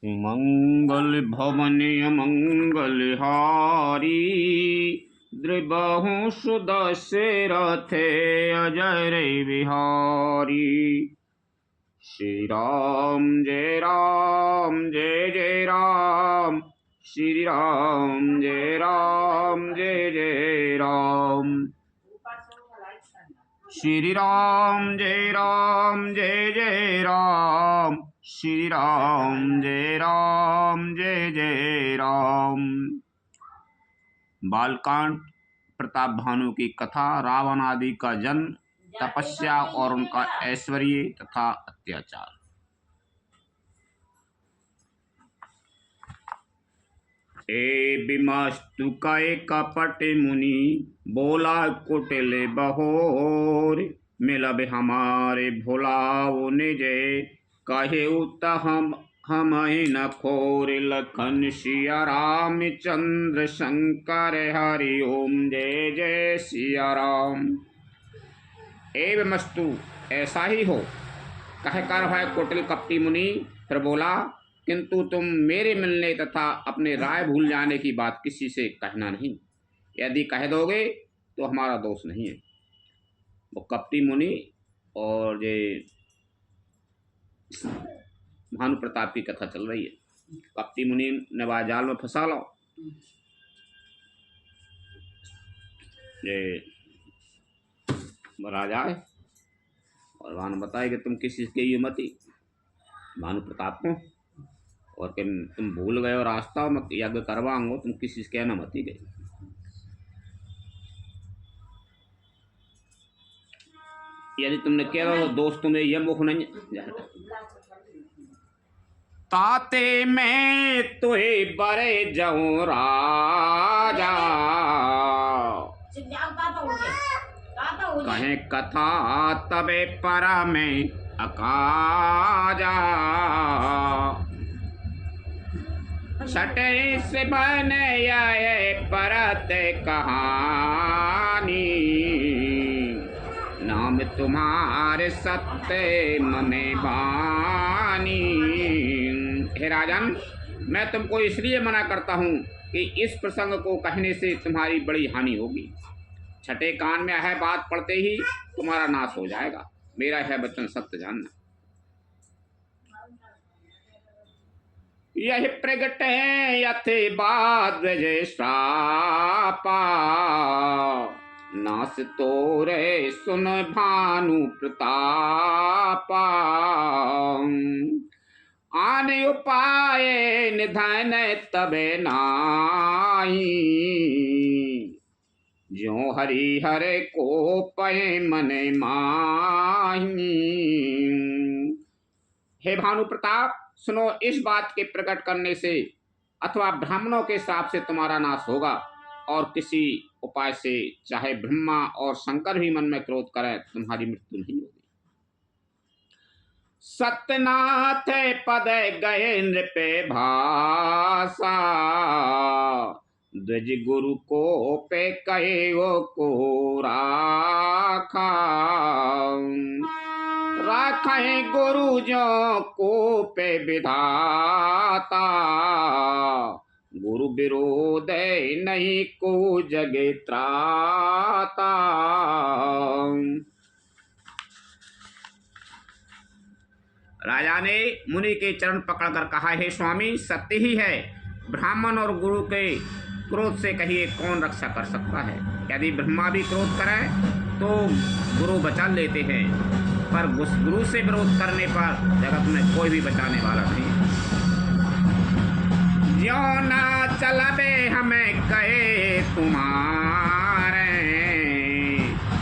मंगल भवन मंगल हारी, द्रिबहु सुदशरथे अजय बिहारी। श्री राम जय राम जय जय राम, श्री राम जय राम जय जय राम, श्री राम जय राम जय जय राम, श्री राम जय राम जय जय राम। बालकांड प्रताप भानु की कथा, रावण आदि का जन्म, तपस्या और उनका ऐश्वर्य तथा अत्याचार। बिमस्तु कय कपट मुनि, बोला कुटिल बहोर। मिलब हमारे भुलाओ निज, कहे हम न खोर। लखन सिया राम चंद्र शंकर, हरि ओम जय जय सिया राम। बिमस्तु ऐसा ही हो, कहकर है कुटिल कपटी मुनि। फिर बोला, किंतु तुम मेरे मिलने तथा अपने राय भूल जाने की बात किसी से कहना नहीं। यदि कह दोगे तो हमारा दोष नहीं है। वो कपटी मुनि और ये भानु प्रताप की कथा चल रही है। कपटी मुनि ने बाजाल में फंसा लो। ये राजा है और भानु बताए कि तुम किसी के ये मती भानु प्रताप को, और कि तुम भूल गए और रास्ता मत यज्ञ करवाऊंगो, तुम किसी से कहना मत ही गए। यदि तुमने कह रहा हो दोस्त तुम्हें यह मुख नहीं ताते मैं तुहे बरे जाऊं राजा, कहें कथा तबे परा में अकाजा। छठे से बने आए परत कहानी, नाम तुम्हारे सत्य मने बानी। हे राजन, मैं तुमको इसलिए मना करता हूँ कि इस प्रसंग को कहने से तुम्हारी बड़ी हानि होगी। छठे कान में यह बात पढ़ते ही तुम्हारा नाश हो जाएगा। मेरा यह वचन सत्य जानना। यह प्रगट है यथे बाद जय श्रापा, नास तोरे सुन भानु प्रतापा। आन उपाय निधन तबे नाई, ज्यों हरि हरे को पय मने माही। हे भानु प्रताप, सुनो, इस बात के प्रकट करने से अथवा ब्राह्मणों के श्राप से तुम्हारा नाश होगा, और किसी उपाय से चाहे ब्रह्मा और शंकर भी मन में क्रोध करें तुम्हारी मृत्यु नहीं होगी। सत्यनाथ पद गए नृपे भाषा, द्विज गुरु को पे कहे वो को राखा। राखे गुरु जो को पे विधाता, गुरु विरोध नहीं को जगे त्राता। राजा ने मुनि के चरण पकड़कर कहा, हे स्वामी, सत्य ही है। ब्राह्मण और गुरु के क्रोध से कहिए कौन रक्षा कर सकता है। यदि ब्रह्मा भी क्रोध करे तो गुरु बचा लेते हैं, पर गुरु से विरोध करने पर जगत में कोई भी बचाने वाला नहीं है। ज्यों ना चलबे हमें कहे तुम्हारे,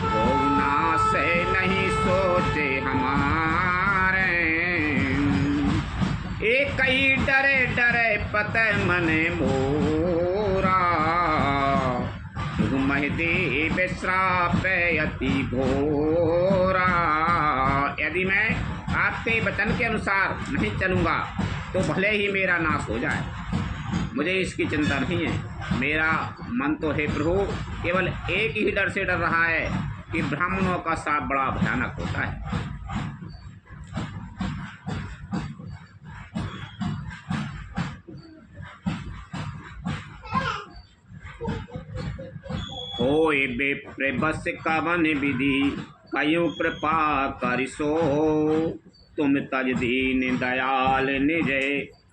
को ना से नहीं सोचे हमारे। एक ही डरे डरे पत मने मोरा, महदे विश्राप अति घोरा। यदि मैं आपके वचन के अनुसार नहीं चलूँगा तो भले ही मेरा नाश हो जाए, मुझे इसकी चिंता नहीं है। मेरा मन तो हे प्रभु केवल एक ही डर से डर रहा है कि ब्राह्मणों का श्राप बड़ा भयानक होता है। होए बेप्र बस कवन विधि कयो कृपा करिसो तुम तज दीन दयाल निज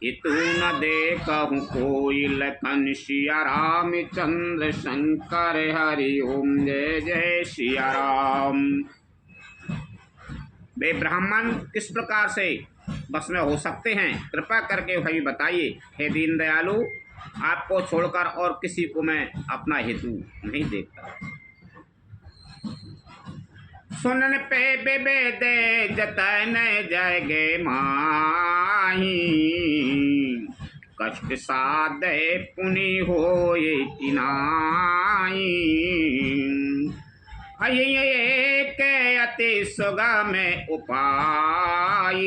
हितु न देखहु कोई लखन सिया रामचंद्र शंकर हरि ओम जय जय सिया राम। वे ब्राह्मण किस प्रकार से बस में हो सकते हैं, कृपा करके भाई बताइए। हे दीन दयालु, आपको छोड़कर और किसी को मैं अपना हेतु नहीं देखता। सुनन पे बेबे जतन जगे माही कष्ट साधे पुनि होए तिनाई के अति सुगम उपाय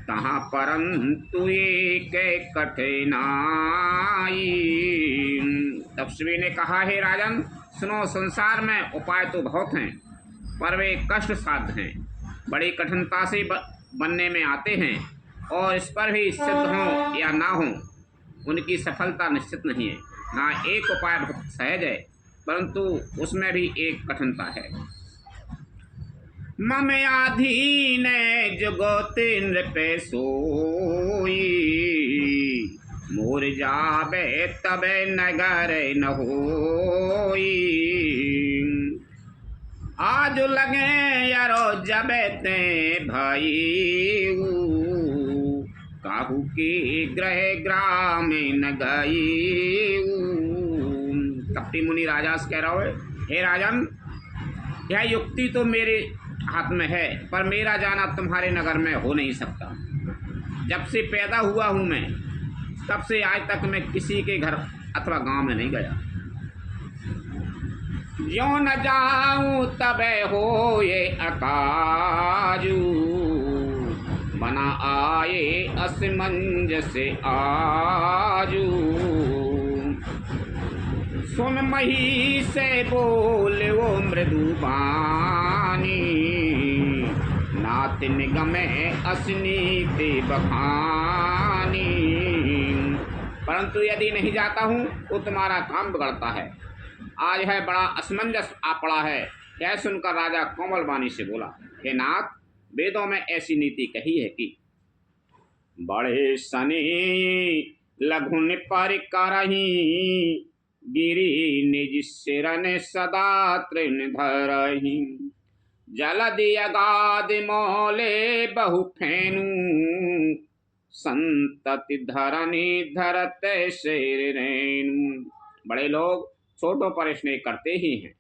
तहाँ परंतु के कठिनाई। तपस्वी ने कहा, हे राजन सुनो, संसार में उपाय तो बहुत हैं पर वे कष्ट साध्य हैं, बड़ी कठिनता से बनने में आते हैं और इस पर भी सिद्ध हों या ना हों उनकी सफलता निश्चित नहीं है। हाँ, एक उपाय बहुत सहज है परंतु उसमें भी एक कठिनता है। मम आधीन जुगोति नृपे सोई मोर जाबे तबे नगर न होई आज लगे यारो जबे ते भाई काहू की ग्रह ग्राम न गई। कपटी मुनि राजा से कह रहा है, हे राजन यह युक्ति तो मेरे हाथ में है पर मेरा जाना तुम्हारे नगर में हो नहीं सकता। जब से पैदा हुआ हूँ मैं तब से आज तक मैं किसी के घर अथवा गांव में नहीं गया। जो न जाऊं तबे हो ये अकाजू बना आए असमंजस आजू सुन मही से बोले वो मृदु बानी नात निगमे असनीति बखानी परंतु यदि नहीं जाता हूँ तो तुम्हारा काम बिगड़ता है। आज है बड़ा असमंजस आ पड़ा है। यह सुनकर राजा कोमल वाणी से बोला, हे नाथ वेदों में ऐसी नीति कही है कि बड़े सने लघुन पर करही गिरी निज सिरन सदा तृण धरही जलदि अगाध मोले बहु फेनु संतति धरनी धरते शेर रेणु। बड़े लोग छोटों पर स्नेह करते ही हैं।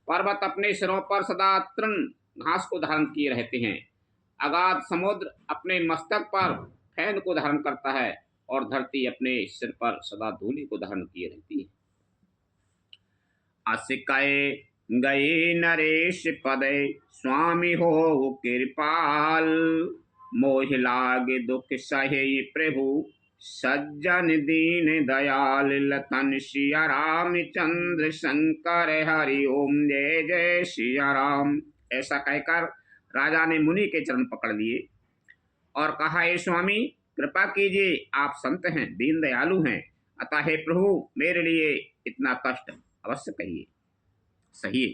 पर्वत अपने सिरों पर सदा तृण घास को धारण किए रहते हैं। अगाध समुद्र अपने मस्तक पर फैन को धारण करता है और धरती अपने सिर पर सदा धूलि को धारण किए रहती है। अस कहे गए नरेश पदे स्वामी हो कृपाल मोह लागे दुख सहे प्रभु सज्जन दीन दयाल लखन सिया रामचंद्र शंकर हरि ओम जय जय सिया राम। ऐसा कहकर राजा ने मुनि के चरण पकड़ लिए और कहा, हे स्वामी कृपा कीजिए, आप संत हैं, दीन दयालु हैं, अतः हे प्रभु मेरे लिए इतना कष्ट अवश्य कहिए, सही।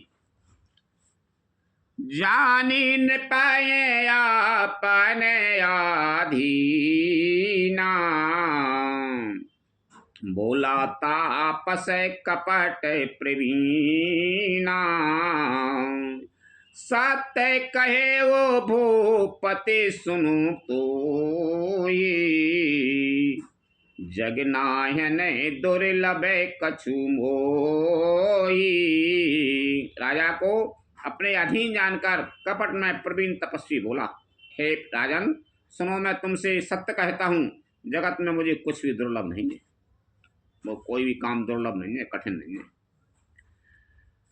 जानी न पाए आपने आधीना बोला तापस कपट प्रवीणा सत्य कहे वो भूपति सुनु तो जगनायन दुर्लभ कछु मोई। राजा को अपने अधीन जानकर कपट में प्रवीण तपस्वी बोला, हे राजन सुनो, मैं तुमसे सत्य कहता हूँ, जगत में मुझे कुछ भी दुर्लभ नहीं है, वो कोई भी काम दुर्लभ नहीं है, कठिन नहीं है।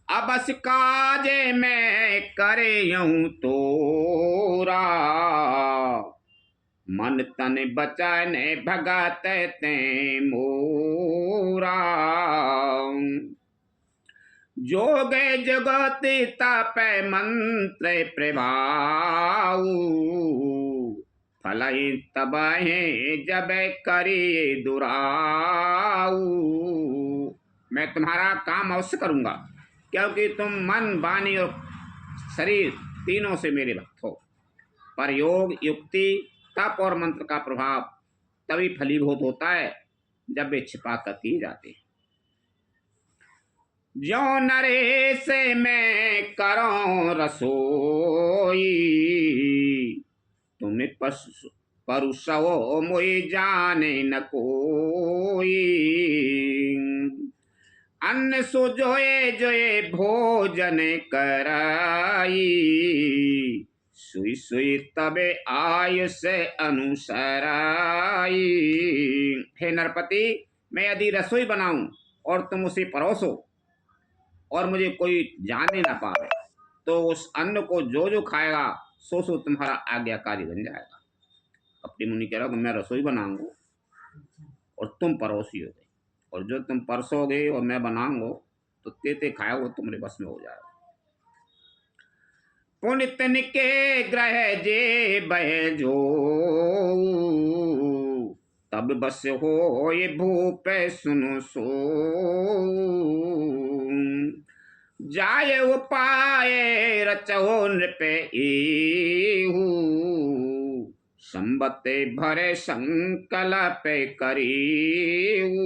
अबस काजे में करे यूं तोरा मन तन बचन भगत ते मोरा जोग जगति तप मंत्र प्रभाऊ फलई तबहे जब करी दुराऊ। मैं तुम्हारा काम अवश्य करूँगा, क्योंकि तुम मन, वाणी और शरीर तीनों से मेरे भक्त हो। पर योग, युक्ति, तप और मंत्र का प्रभाव तभी फलीभूत होता है जब वे छिपा कर किए जाते हैं। जो नरेश मैं करो रसोई, तुम्हें परुषवो मोई जाने न कोई। अन्न सो जोए जोए भोजन कराई, सुई सुई तबे आयुष अनुसराई। हे नरपति, मैं यदि रसोई बनाऊं और तुम उसे परोसो और मुझे कोई जाने ना पावे, तो उस अन्न को जो जो खाएगा सो सो तुम्हारा आज्ञाकारी बन जाएगा। अपनी मुनि कह रहा कि मैं रसोई बनाऊंगा और तुम परोसियोगे, और जो तुम परसोगे और मैं बनाऊंगा तो ते खाओगे, तुम्हारे बस में हो जाएगा। पुनितन के ग्रह जे बह जो, तब बस हो ये भूप सुनो सो। जाय उपाय रचो नृप एहू, संबते भरे संकल्प करीहू।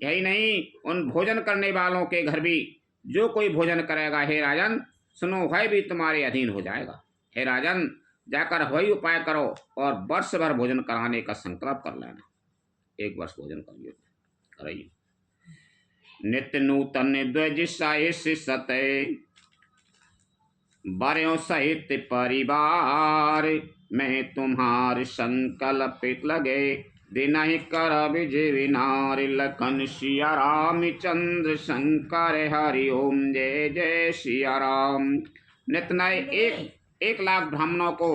यही नहीं, उन भोजन करने वालों के घर भी जो कोई भोजन करेगा, हे राजन सुनो, वह भी तुम्हारे अधीन हो जाएगा। हे राजन, जाकर वही उपाय करो और वर्ष भर भोजन कराने का संकल्प कर लेना। 1 वर्ष भोजन कराइए। नित्य नूतन द्विज साहिस सते, बरयों सहित परिवार, मैं तुम्हारे संकल्पित लगे, दिन ही कर विजय विनार। लखन सिया रामचंद्र शंकर हरि ओम, जय जय सिया राम। नित्य नए 1 लाख ब्राह्मणों को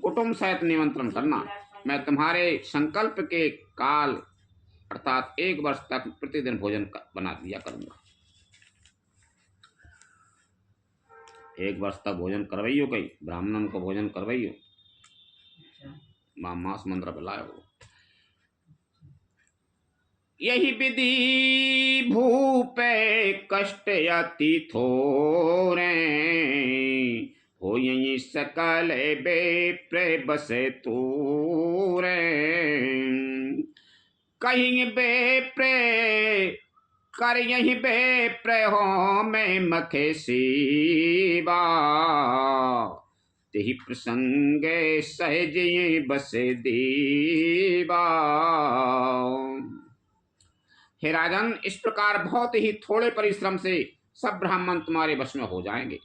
कुटुंब सहित निमंत्रण करना। मैं तुम्हारे संकल्प के काल अर्थात 1 वर्ष तक प्रतिदिन भोजन बना दिया करूंगा। 1 वर्ष तक भोजन करवाइयो, कई ब्राह्मणन को भोजन करवाइयो, मांस मंत्र बुलायो। यही विधि भूपे कष्ट अति थोरे, हो यही सकल बेप्रे बसे तोरे। कहीं बेप्रे कर यही बेप्रे हो, मैं मखे सीबा, तेहि प्रसंगे सहज बसे दीवा। हे राजन, इस प्रकार बहुत ही थोड़े परिश्रम से सब ब्राह्मण तुम्हारे वश में हो जाएंगे।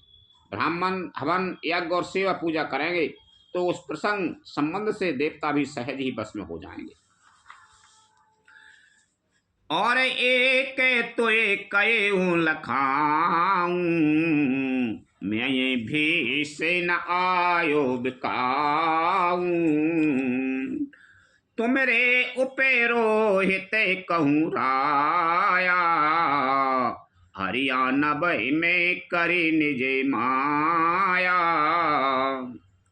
ब्राह्मण हवन, यज्ञ और सेवा पूजा करेंगे तो उस प्रसंग संबंध से देवता भी सहज ही वश में हो जाएंगे। और एक तो एक लखाऊं, मैं ये भी से न आयो बिकाऊं। तुमरे उपेरोहित कहूँ राया, हरियाणा बही में करी निजे माया।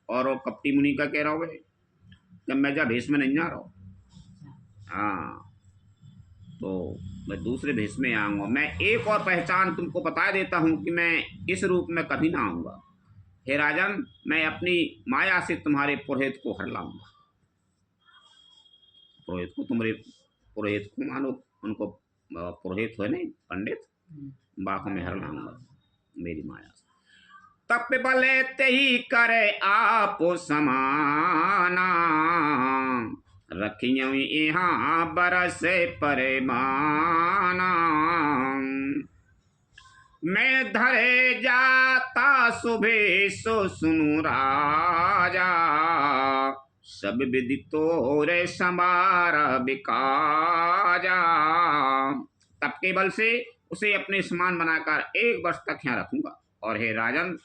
और वो कपटी मुनि का कह रहा हो, जब मैं जा भेष में नहीं जा रहा हूँ, हाँ तो मैं दूसरे भेष में आऊँगा। मैं एक और पहचान तुमको बता देता हूँ कि मैं इस रूप में कभी ना आऊँगा। हे राजन, मैं अपनी माया से तुम्हारे पुरोहित को हर लाऊंगा। पुरोहित को, तुम्हारे पुरोहित को मानो, उनको पुरोहित हो नहीं, पंडित, बाहों में हर लाऊंगा मेरी माया से। तप बले ते ही करे आप समाना, रखियो यहाँ बरसे परेमाना। मैं धरे जाता सुबह सो सुनु राजा, सब विधि तोरे संबारा बिकाजा। तब के बल से उसे अपने समान बनाकर 1 वर्ष तक यहाँ रखूंगा। और हे राजन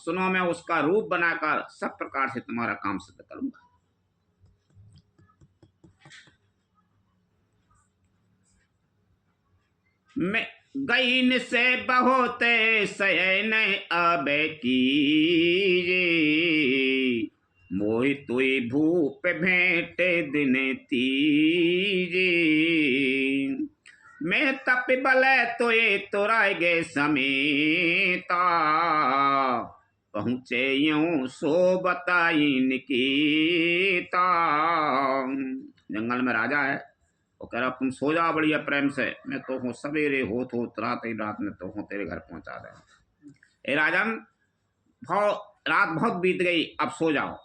सुनो, मैं उसका रूप बनाकर सब प्रकार से तुम्हारा काम सिद्ध करूंगा। मैं गईन से बहुते सयन अब कीजे, मोहि तुई भूप भेंट दिन तीजे। मैं तप कपिबल तो ये तो रह गए समेता, पहुँचे यूं सो बताई निकीता। जंगल में राजा है, वो कह रहा तुम सो जाओ बढ़िया प्रेम से, मैं तो हूँ सवेरे हो तो रात ही रात में तो हूँ तेरे घर पहुंचा दे। ए राजन, रात बहुत बीत गई, अब सो जाओ,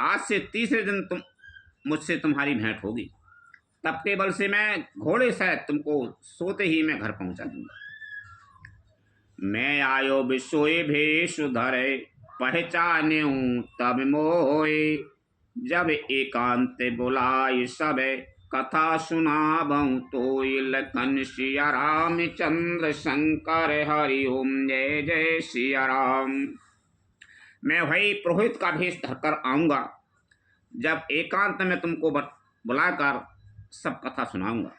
आज से तीसरे दिन मुझसे तुम्हारी भेंट होगी, तब केवल से मैं घोड़े से तुमको सोते ही मैं घर पहुंचा दूंगा। मैं आयो बिसोए भेष धरे, पहचाने तब मोए, जब एकांत बुलाए सब कथा सुनाबऊं तो, लखन सिया राम चंद्र शंकर हरि ओम जय जय सिया राम। मैं वही पुरोहित का भेष धरकर आऊंगा, जब एकांत में तुमको बुलाकर सब कथा सुनाऊंगा,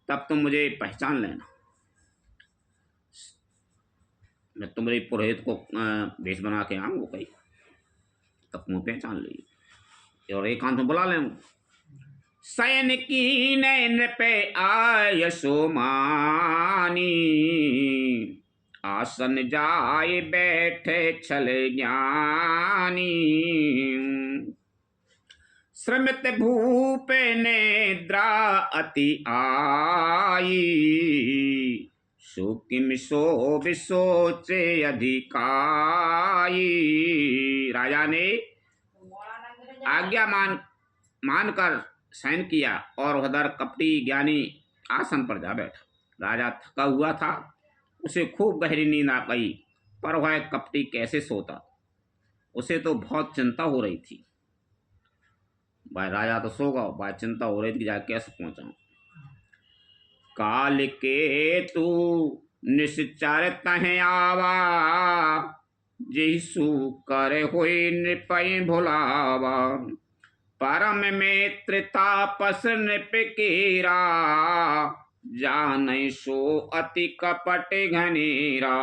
तब तुम मुझे पहचान लेना। मैं तुम्हारे पुरोहित को भेष बना के आऊंगा कहीं, तब तुम पहचान लीजिए और एकांत में बुला लेंगे। सैन की नैन पे आय सोमानी, आसन जाए बैठे छल ज्ञानी, श्रमित भूप निद्रा अति आई, सुकिम सो विसोचे अधिकाई। राजा ने आज्ञा मानकर शयन किया और उधर कपटी ज्ञानी आसन पर जा बैठा। राजा थका हुआ था, उसे खूब गहरी नींद आ गई, पर वह कपटी कैसे सोता, उसे तो बहुत चिंता हो रही थी। भाई राजा तो सो गया, भाई चिंता हो रही थी कि जा कैसे पहुंचाऊं। काल के तू निश्चर तह आवा, जिसु करे हुई नृपय भुलावा, परम मित्र तापस नृपकीरा, जान सो अति कपट घनेरा।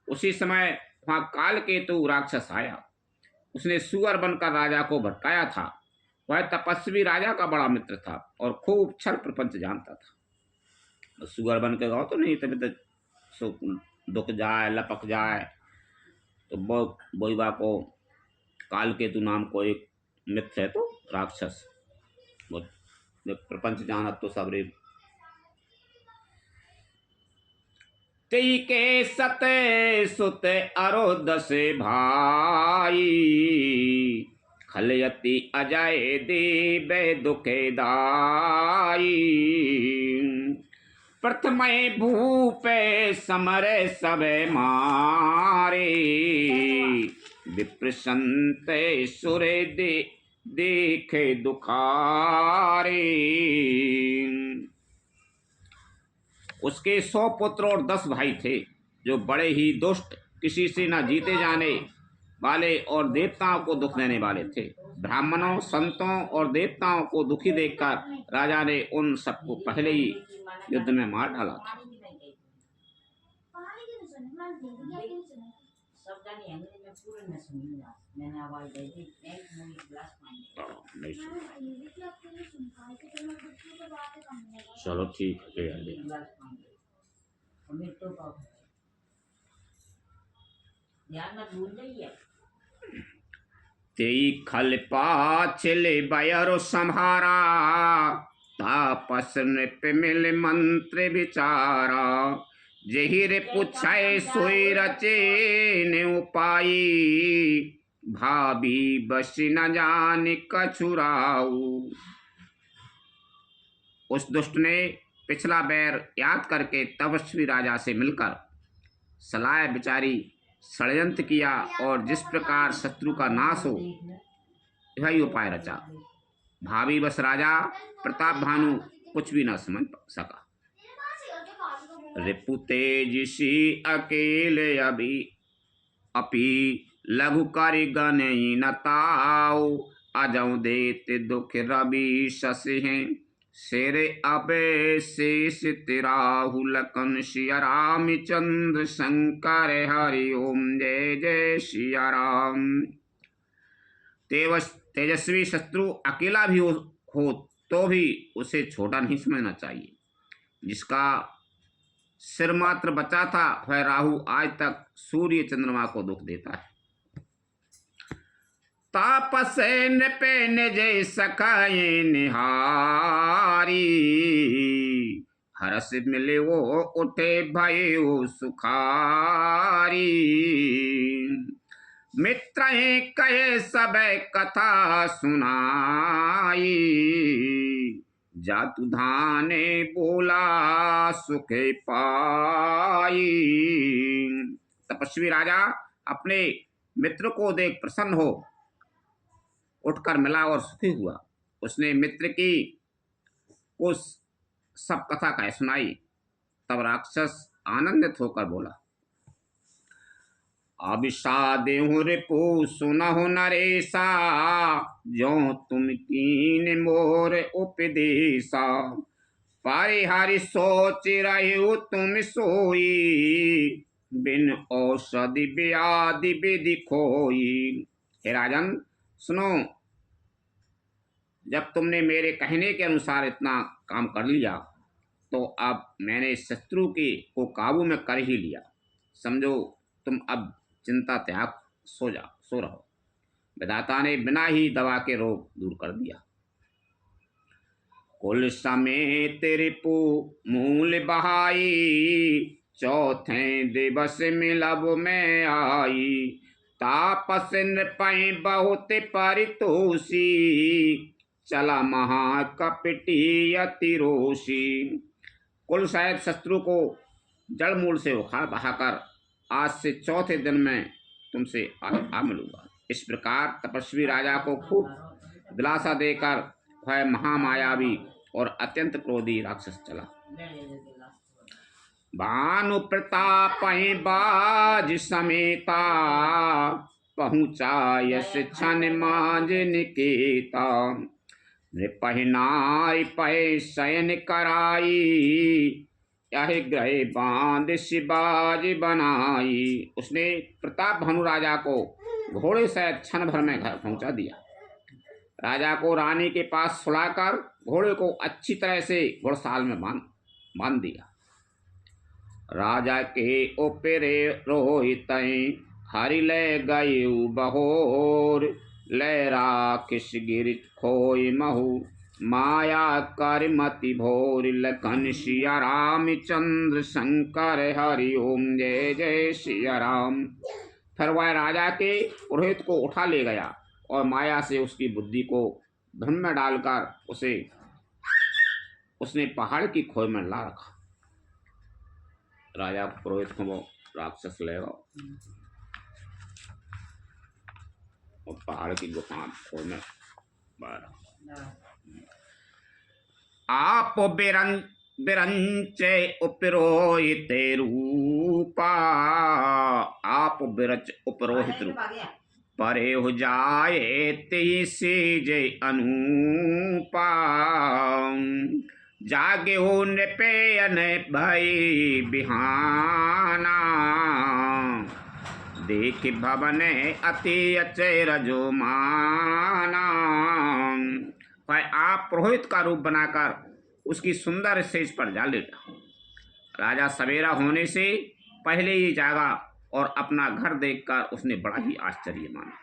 उसी समय वहां काल केतु राक्षस आया, उसने सुअर बनकर राजा को भटकाया था। वह तपस्वी राजा का बड़ा मित्र था और खूब छल प्रपंच जानता था। सुअर बन के गाओ तो नहीं, तभी तो दुख जाए लपक जाए। तो बोईबा को काल केतु नाम को एक मित्र है, तो राक्षस, वो प्रपंच जानत तो सबरे। के सत सुत अरोदस भाई, खलयति अजय देव दुखेदाई, प्रथम भूप समर सब मारे, विप्रसंत सुर देखे दुखारे। उसके 100 पुत्र और 10 भाई थे, जो बड़े ही दुष्ट, किसी से न जीते जाने वाले और देवताओं को दुख देने वाले थे। ब्राह्मणों, संतों और देवताओं को दुखी देखकर राजा ने उन सबको पहले ही युद्ध में मार डाला था। चलो ठीक है, तेई खल पाछले बयरो संहारा, तापस नृप मिल मंत्र विचारा, जहिर पुछाए सोई रचे ने उपाई, भाभी बस न जाने कछुराऊ। उस दुष्ट ने पिछला बैर याद करके तपस्वी राजा से मिलकर सलाह विचारी, षड्यंत्र किया और जिस प्रकार शत्रु का नाश हो यही उपाय रचा। भावी बस राजा प्रताप भानु कुछ भी न समझ सका। रिपु तेजसी अकेले अपी लघु कारिगण न ताऊ, अजौ देत दुख रवि शशि हैं, शेरे अबे शेष तिराहु, लखन सिया राम चंद्र शंकर हरि ओम जय जय सिया राम। तेजस्वी शत्रु अकेला भी हो तो भी उसे छोटा नहीं समझना चाहिए, जिसका सिर मात्र बचा था, वह राहु आज तक सूर्य चंद्रमा को दुख देता है। तापस नृपे निज सखाए निहारी, हरस मिले वो उठे भयो सुखारी। मित्र कहे सब कथा सुनाई, जातु धाने बोला सुखे पाई। तपस्वी राजा अपने मित्र को देख प्रसन्न हो उठकर मिला और सुखी हुआ। उसने मित्र की उस सब कथा कह सुनाई। तब राक्षस आनंदित होकर बोला, अभिषादेहु रिपु सुनहु नरेशा, जो तुम कीन मोर उपदेशा। परिहरि सोच रहे तुम सोई, बिन औषधि व्याधि विधि खोई। हे राजन सुनो, जब तुमने मेरे कहने के अनुसार इतना काम कर लिया तो अब मैंने शत्रु को काबू में कर ही लिया। समझो तुम अब चिंता त्याग सो रहो। विधाता ने बिना ही दवा के रोग दूर कर दिया। कुल समेत रिपु मूल बहाई, चौथे दिवस मिलब में आई। तापस नृपै बहुत परितोषी, चला महाकपटी अति रोषी। कुल सहित शत्रु को जड़ मूल से उखाड़ बहाकर आज से चौथे दिन में तुमसे आ मिलूंगा। इस प्रकार तपस्वी राजा को खूब दिलासा देकर वह महामायावी और अत्यंत क्रोधी राक्षस चला। भानु प्रताप बाज समेता, पहुँचा यश छन मांज निकेता। नृपहिनाय पै शयन कराई, यह ग्रह बांध शिवाज बनाई। उसने प्रताप भानु राजा को घोड़े सहित क्षण भर में घर पहुंचा दिया। राजा को रानी के पास सुलाकर घोड़े को अच्छी तरह से घुड़साल में बांध दिया। राजा के ओपेरे रोहित हरि ले गए बहोर, ले राखिस गिर खोय महु, माया कर मति भोर। लखन सिया रामचंद्र शंकर हरि ओम, जय जय सिया राम। फिर वह राजा के पुरोहित को उठा ले गया और माया से उसकी बुद्धि को भ्रम में डालकर उसने पहाड़ की खोय में ला रखा। राजा पुरोहित को वो राक्षस ले गया और पहाड़ की गुफा खोय में बाहर। आप बिरंचे उपरोहित रूपा, आप बिरच उपरोहित रूप। परे हो जाए तेसी जय अनुपा, जागे हो नृपेयन भई बिहाना। देख भवन अति अचेर जो माना। आप पुरोहित का रूप बनाकर उसकी सुंदर सेज पर जा लेटा। राजा सवेरा होने से पहले ही जागा और अपना घर देखकर उसने बड़ा ही आश्चर्य माना।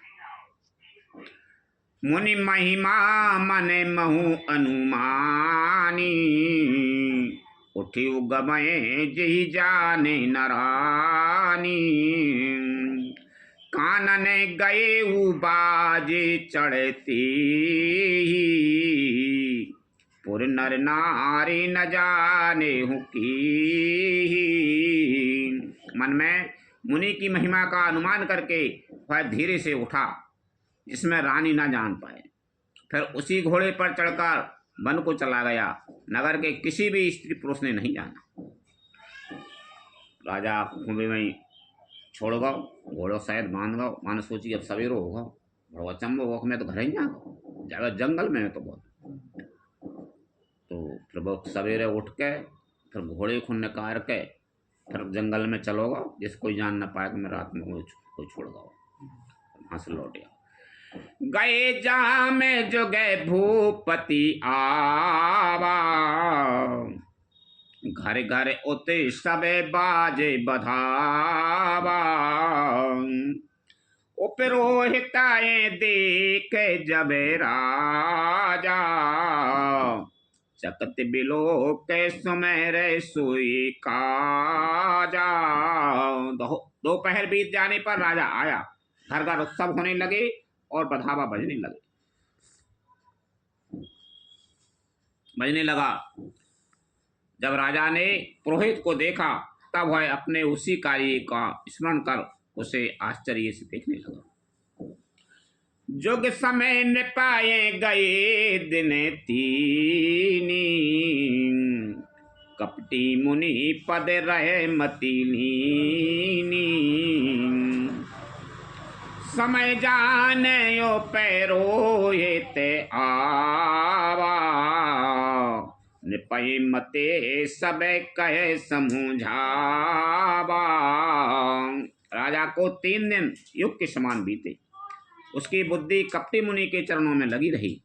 मुनि महिमा मन महु अनुमानी, उठी गमय जही जाने नरानी। कानन गए बाजे चढ़ती, पुर नर नारी न जाने हूँ की। मन में मुनि की महिमा का अनुमान करके वह धीरे से उठा जिसमें रानी न जान पाए। फिर उसी घोड़े पर चढ़कर वन को चला गया। नगर के किसी भी स्त्री पुरुष ने नहीं जाना। राजा कुंभे में छोड़ गो, घोड़ों सहित बांध गो। मानो सोची अब सवेरो होगा, बड़ा अचंबो होगा, मैं तो घर ही जागा जंगल में तो बहुत। तो फिर वो सवेरे उठ के फिर घोड़े को निकाल के फिर जंगल में चलोगा, जिस कोई जान न पाए कि मैं रात में कोई छोड़ गया। वहाँ से लौट गया। गए जहाँ में जो गए भूपति आवा, घर घर उते सबे बाजे बधावा, उपरोहिताए देख जब राजा, चकत बिलो के सुमेर सुई काजा। दोपहर बीत जाने पर राजा आया, घर घर उत्सव होने लगे और बधावा बजने लगा। जब राजा ने पुरोहित को देखा तब वह अपने उसी कार्य का स्मरण कर उसे आश्चर्य से देखने लगा। जुग समय निपाए गए दिन तीनी, कपटी मुनि पद रहे मतीनी। समय जाने यो पैरो ये ते आवा, निपय मते सब कहे समझावा। राजा को 3 दिन युग के समान बीते। उसकी बुद्धि कपटी मुनि के चरणों में लगी रही।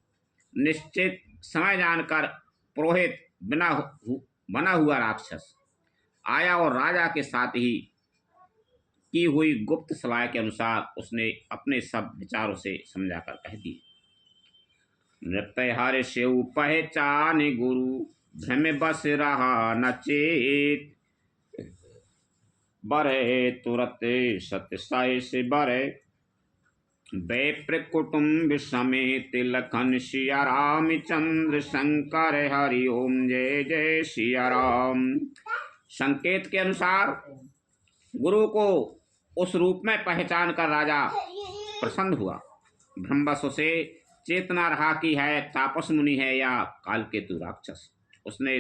निश्चित समय जानकर पुरोहित बना हुआ राक्षस आया और राजा के साथ ही की हुई गुप्त सलाह के अनुसार उसने अपने सब विचारों से समझाकर कह दिए। नृत्य हर शिव पहचान गुरु, भ्रम बस रहा न चेत। बरे तुरत सत्य साय से बरे, बेप्र कुटुंब समेत लखन सिया रामचंद्र शंकर हरि ओम जय जय सिया राम। संकेत के अनुसार गुरु को उस रूप में पहचान कर राजा प्रसन्न हुआ। ब्रह्मवश उसे चेतना रहा कि है तापस मुनि है या कालकेतु राक्षस। उसने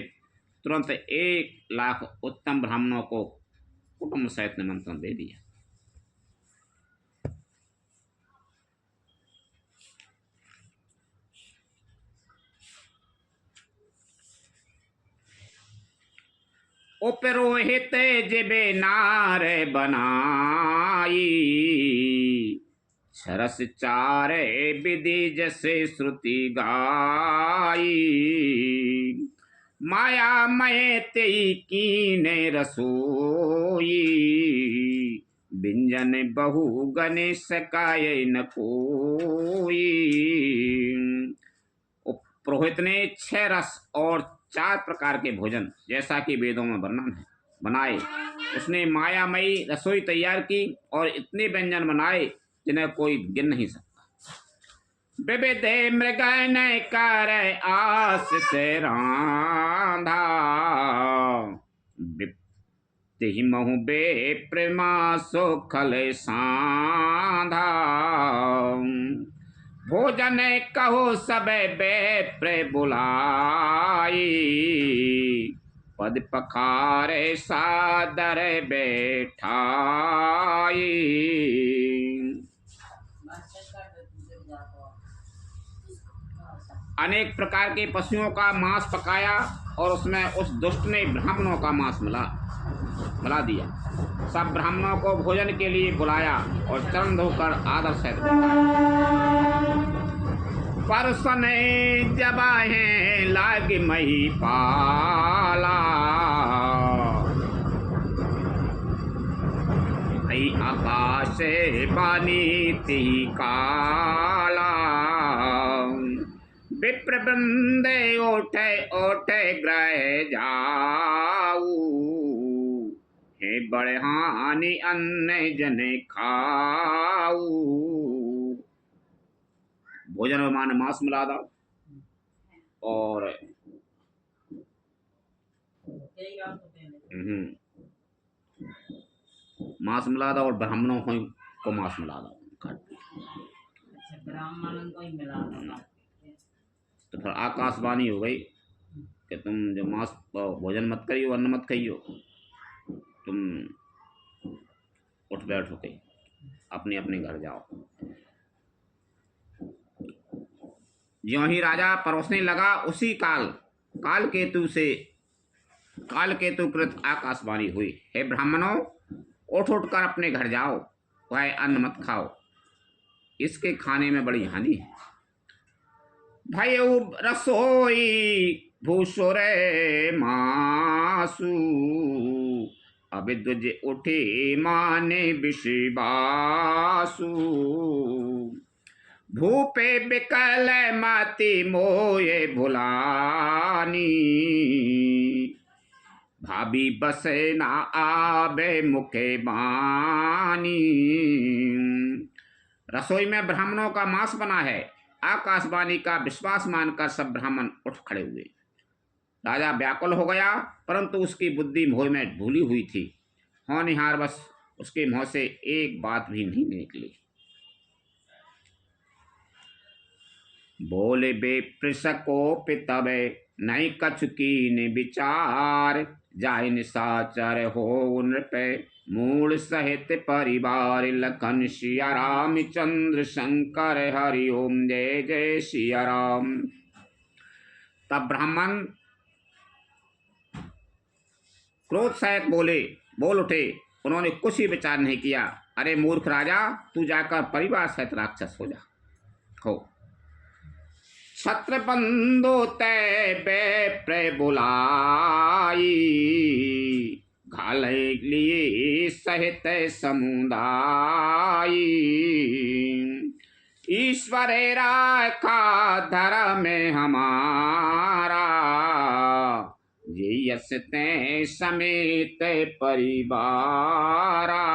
तुरंत 1 लाख उत्तम ब्राह्मणों को कुटुंब सहित निमंत्रण दे दिया। उपरोहित जिबे नार बनाई, सरस चारे विधि जैसे श्रुति गाई। माया मय तेई कीने रसोई, व्यंजन बहु गणेश काय न कोई। पुरोहित ने 6 रस और 4 प्रकार के भोजन जैसा कि वेदों में वर्णन है बनाए। उसने मायामयी रसोई तैयार की और इतने व्यंजन बनाए जिन्हें कोई गिन नहीं सकता। विविध मृगन कर आस से रांधा, विप्ति महु बे प्रेमा सुखल सांधा। भोजन कहो सब बेप्र बुलाई, पद पखारे सादर बैठाई। अनेक प्रकार के पशुओं का मांस पकाया और उसमें उस दुष्ट ने ब्राह्मणों का मांस मिला दिया। सब ब्राह्मणों को भोजन के लिए बुलाया और चरण धोकर आदर से परसने जबाहे लाग मही पाला, आकाश बानी ती काला। विप्र बंदे ओठे ओठे ग्रह जाऊ, हे बड़े हानि अन्य जने खाऊ। भोजन में मान मांस मिला दो और मांस मिला दो और ब्राह्मणों को मांस मिला दो। ब्राह्मणों को ही मिला दो तो फिर आकाशवाणी हो गई कि तुम जो मांस भोजन मत करियो, अन्न मत खाइयो, तुम उठ बैठ हो गई, अपने अपने घर जाओ। ज्यों ही राजा परोसने लगा उसी कालकेतु कृत आकाशवाणी हुई, हे ब्राह्मणों, उठ उठ कर अपने घर जाओ, वह अन्न मत खाओ, इसके खाने में बड़ी हानि है। भय रसोई भूसुरे मां आसू, अब दुज उठे माने विषबासु। भूपे बिकल माती मोये भुलानी, भाभी बसे ना आबे मुखे बानी। रसोई में ब्राह्मणों का मांस बना है। आकाशवाणी का विश्वास मानकर सब ब्राह्मण उठ खड़े हुए। राजा व्याकुल हो गया, परंतु उसकी बुद्धि मोह में भूली हुई थी। होनहार बस उसके मुंह से एक बात भी नहीं निकली। बोले बेप्र सकोप तबे नहीं कछु कीन विचार, जाहि निशाचर हो नृपे मूल सहित परिवार। लखन सिया राम चंद्र शंकर हरि ओम जय जय सिया राम। तब ब्राह्मण क्रोध सहित बोल उठे। उन्होंने कुछ ही विचार नहीं किया। अरे मूर्ख राजा, तू जाकर परिवार सहित राक्षस हो जा। छत्र बंधु तय बेप्र बुलाई, घाले लिए सहित समुदाय। ईश्वर राखा धर्म हमारा, यस्ते समेत परिवारा।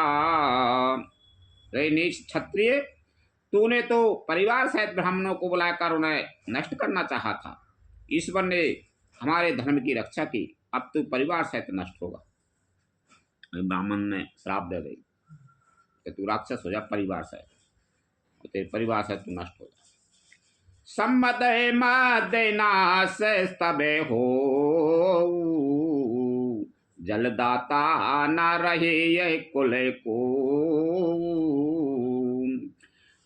रे नीच क्षत्रिय, तूने तो परिवार सहित ब्राह्मणों को बुलाकर उन्हें नष्ट करना चाहा था। ईश्वर ने हमारे धर्म की रक्षा की, अब तू परिवार सहित नष्ट होगा। ब्राह्मण ने श्राप दे गई कि तू राक्षस हो जा परिवार सहित, तो तेरे परिवार सहित तू नष्ट हो जा। सम्मद मद नाश तबे हो, जलदाता न रहे ये कुल को।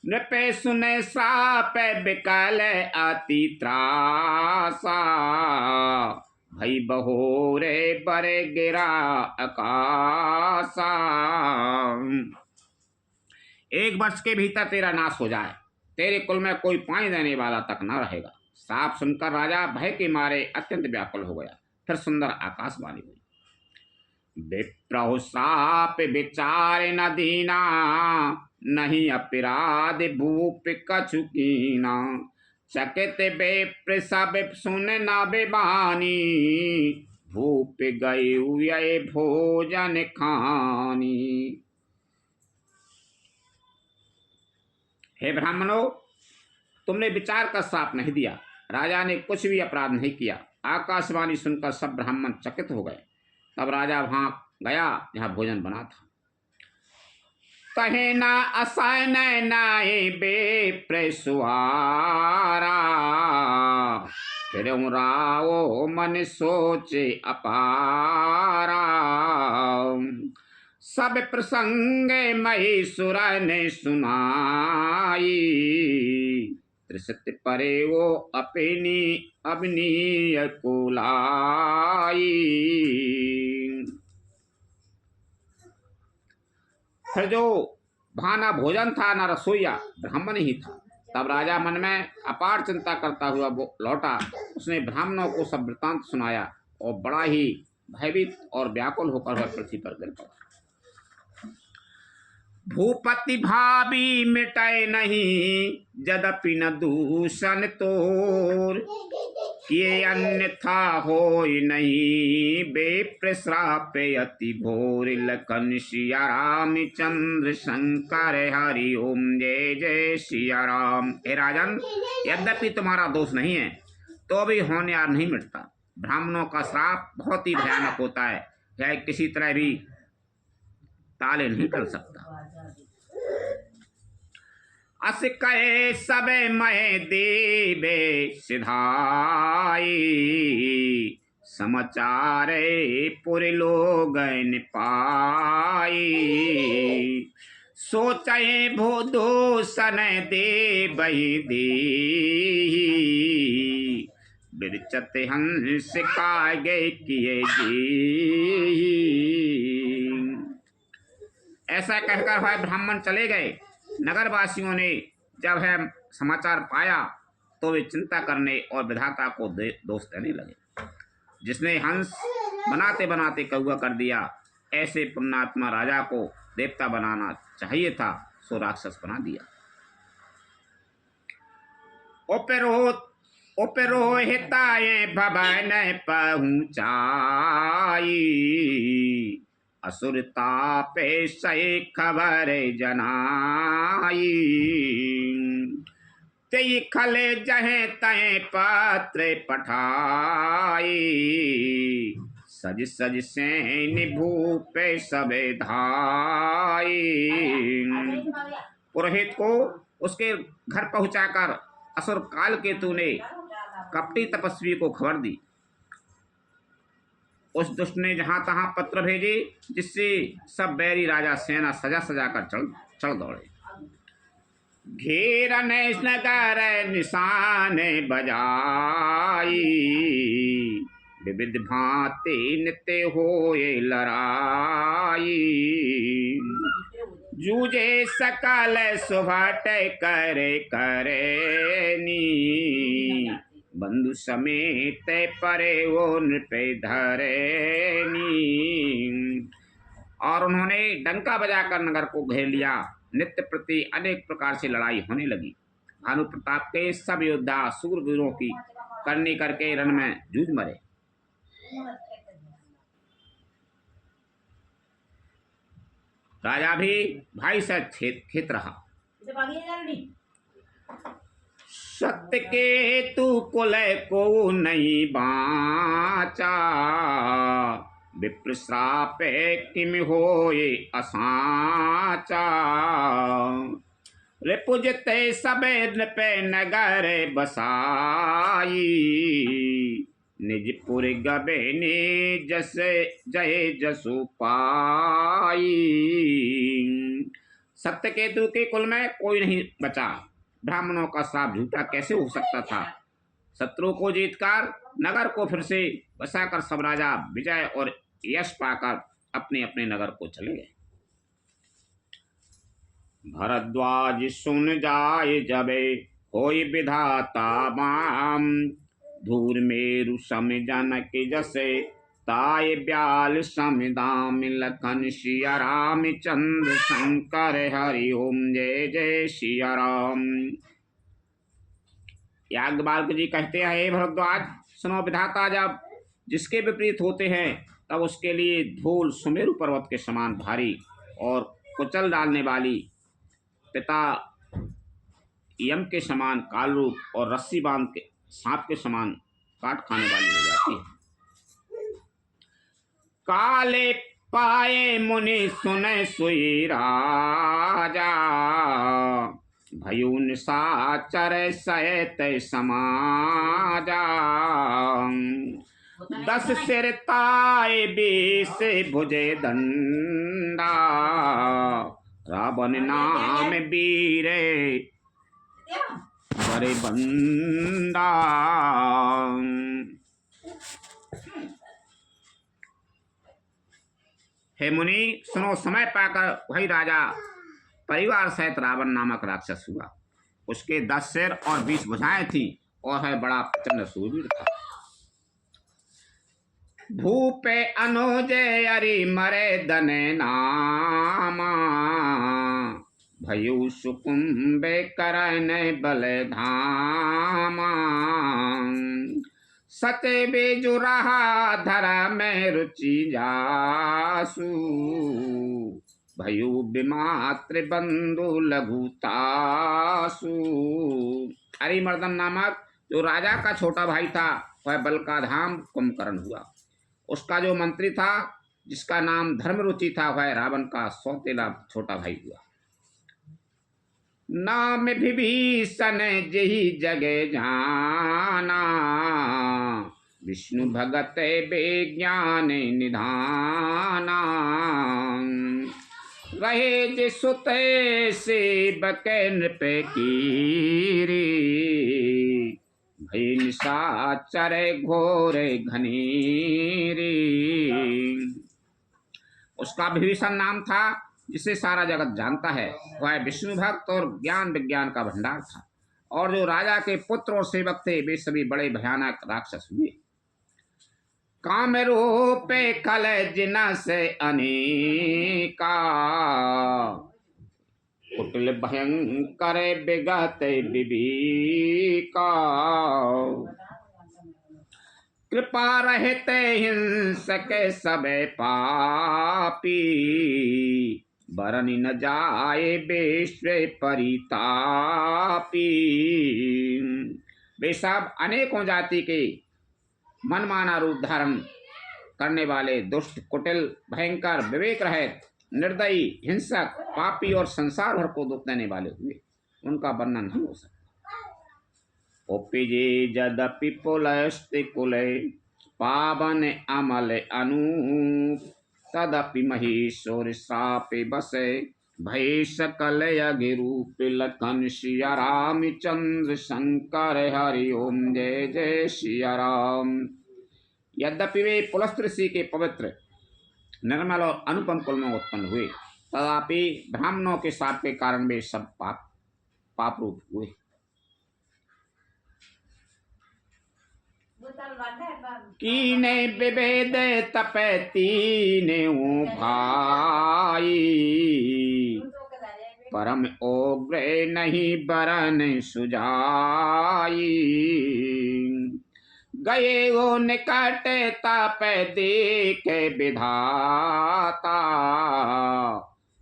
नृपे सुने श्राप बिकल अति त्रासा, भई बहोरे बरे गिरा आकाशा। एक वर्ष के भीतर तेरा नाश हो जाए, तेरे कुल में कोई पानी देने वाला तक न रहेगा। साफ सुनकर राजा भय के मारे अत्यंत व्याकुल हो गया। फिर सुंदर आकाशवाणी हुई। विप्रहु साप विचार न दीना, नहीं अपराध भूप कछु कीना। चकित विप्र सब सुन न बेबानी, भूप गए भोजन खानी। हे ब्राह्मणों, तुमने विचार का श्राप नहीं दिया। राजा ने कुछ भी अपराध नहीं किया। आकाशवाणी सुनकर सब ब्राह्मण चकित हो गए। तब राजा वहां गया जहां भोजन बना था। कहे ना असन नाए बेप्र सुहारा, फिर राओ मन सोचे अपारा। सब प्रसंग महेश्वर ने सुनाई, त्रिशत परे वो अपनी अवनीय को लाई। फिर जो भाना भोजन था न रसोईया, ब्राह्मण ही था। तब राजा मन में अपार चिंता करता हुआ लौटा। उसने ब्राह्मणों को सब वृतांत सुनाया और बड़ा ही भयभीत और व्याकुल होकर वह पृथ्वी पर गिर पड़ा। भूपति भाभी मिटाए नहीं, यद्यपि न दूषण तोर। ये अन्यथा होय नहीं, बेप्र श्राप अति भोर। लखन सिया राम चंद्र शंकर हरि ओम जय जय सिया राम। हे राजन, यद्यपि तुम्हारा दोष नहीं है तो भी होनहार नहीं मिटता। ब्राह्मणों का श्राप बहुत ही भयानक होता है, यह किसी तरह भी टाले नहीं कर सकता। अस कहे सब मह देवे सिधाई, समाचार पुर लोग पाई। सोचे भो दोसन दे बही दे, बिरचत हंस कागे किए जी। ऐसा कहकर वह ब्राह्मण चले गए। नगरवासियों ने जब है समाचार पाया तो वे चिंता करने और विधाता को दोष देने लगे। जिसने हंस बनाते बनाते कौआ कर दिया। ऐसे पुण्यात्मा राजा को देवता बनाना चाहिए था, सो राक्षस बना दिया। उपरोहिताए भवन पहुँचाई, असुर तापे सही खबर जनाई। तेई खले जहे तय पत्र पठाई, सज सज सैन भूपे सबे धाई। पुरोहित को उसके घर पहुंचाकर असुर काल केतु ने कपटी तपस्वी को खबर दी। उस दुष्ट ने जहां तहां पत्र भेजे, जिससे सब बैरी राजा सेना सजा सजा कर चढ़ दौड़े। घेरन नगर निशान बजाई, विविध भांति नित्य होए लड़ाई। जूझे सकल सुभट करे करेनी, बंधु समेत परे वो नृपे धरेनी। और उन्होंने डंका बजाकर नगर को घेर लिया। नित्य प्रति अनेक प्रकार से लड़ाई होने लगी। भानु प्रताप के सब योद्धा सूरवीरों की करनी करके रण में जूझ मरे। राजा भी भाई से खेत रहा। सत्य के तू कुल को नहीं बाचा, विप्र श्राप किम होए असाचा। रिपुजते सबे पे नगर बसाई, निजपुर गबे ने जस जय जसु पाई। सत्यकेतु के कुल में कोई नहीं बचा। ब्राह्मणों का श्राप झूठा कैसे हो सकता था। शत्रु को जीतकर नगर को फिर से बसाकर सब राजा विजय और यश पाकर अपने अपने नगर को चले गए। भरद्वाज सुन जाए जबे कोई विधाता माम, धूर मेरु सम जनक जसे ताय ब्याल समिदाम। लखन सिया राम चंद्र शंकर हरि ओम जय जय सिया राम। याज्ञवल्क्य जी कहते हैं, हे भरद्वाज सुनो, विधाता जब जिसके विपरीत होते हैं तब उसके लिए धूल सुमेरु पर्वत के समान भारी और कुचल डालने वाली, पिता यम के समान काल रूप और रस्सी बांध के सांप के समान काट खाने वाली हो जाती है। काले पाए मुनि सुने सुई राजा, भयून साचर सहित समाजा। 10 सिर ताए 20 भुजे दंडा, रावण नाम वीरे बड़े बंदा। हे मुनि सुनो, समय पाकर वही राजा परिवार सहित रावण नामक राक्षस हुआ। उसके 10 सिर और 20 भुजाएं थी और है बड़ा प्रचंड शूरवीर था। भूपे अनुजय अरि मरे दने नामा, भयु सुकुंबे करन बल धामा। सते बेजु रहा धरा में रुचि जासु, भयु विमात्र बंधु लघुतासु। हरिमर्दन नामक जो राजा का छोटा भाई था वह बल का धाम कुंभकर्ण हुआ। उसका जो मंत्री था जिसका नाम धर्मरुचि था वह रावण का सौतेला छोटा भाई हुआ। नाम विभीषण जही जगे जाना, विष्णु भगत बेज्ञान निधाना। रहे जे सुते सेवक नृप कीरी, भई निशाचर घोर घनेरी। उसका विभीषण नाम था जिसे सारा जगत जानता है। वह विष्णु भक्त और ज्ञान विज्ञान का भंडार था। और जो राजा के पुत्र और सेवक थे वे सभी बड़े भयानक राक्षस हुए। काम रूपे खल जिनस अनेका, कुटिल भयंकर विगत विवेका, कृपा रहते हिंसक सब पापी, बरन न जाए विश्व परितापी। वे सब अनेकों जाति के मनमाना रूप धारण करने वाले दुष्ट, कुटिल, भयंकर, विवेक रहित, निर्दयी, हिंसक, पापी और संसार भर को दुख देने वाले हुए। उनका वर्णन नहीं हो सकता। उपजे यद्यपि पुलस्ति कुले, पावन अमल अनूप, तदपि महेश्वर श्रापे बसे, भय सकल अगिरूप, लखन सिया रामचंद्र शंकर हरि ओम जय जय सिया राम। यद्यपि वे पुलस्त्य ऋषि के पवित्र, निर्मल और अनुपम कुल में उत्पन्न हुए, तथापि ब्राह्मणों के शाप के कारण वे सब पाप रूप हुए। कीने विभेद तपे तीने भाई, परम ओग्र नहीं बरन सुजाई, गए वो निकट तप देखे विधाता,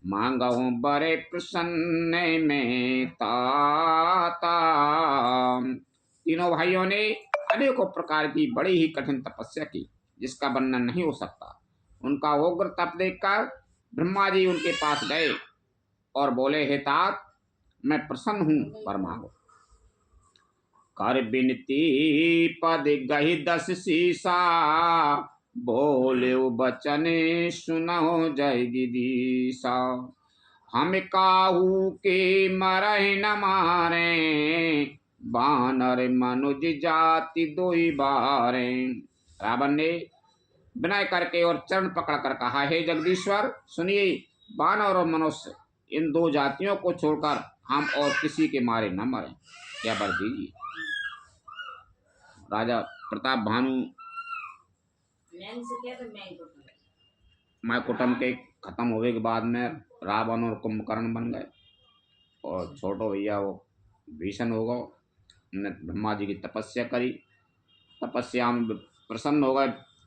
मांगहूं बड़े प्रसन्न में ताता। तीनों भाइयों ने अनेकों प्रकार की बड़ी ही कठिन तपस्या की, जिसका वर्णन नहीं हो सकता। उनका उग्र तप देखकर ब्रह्मा जी उनके पास गए और बोले, हे तात, मैं प्रसन्न हूं, पर मांगो। कर बिनती पद गही 10 शीसा, बोले बचन सुनो जय गिदीसा, हम काहू के मरहि न मारे, बानर मनुज जाति दोई बारे। रावण ने विनय करके और चरण पकड़ कर कहा, हे जगदीश्वर, सुनिए, बानर और मनुष्य इन दो जातियों को छोड़कर हम और किसी के मारे न मरें, क्या वर दीजिए। राजा प्रताप भानु मैं कुटुंब के खत्म होने के बाद में रावण और कुंभकर्ण बन गए, और छोटो भैया वो भीषण हो गए। ने ब्रह्मा जी की तपस्या करी, तपस्या में प्रसन्न हो गए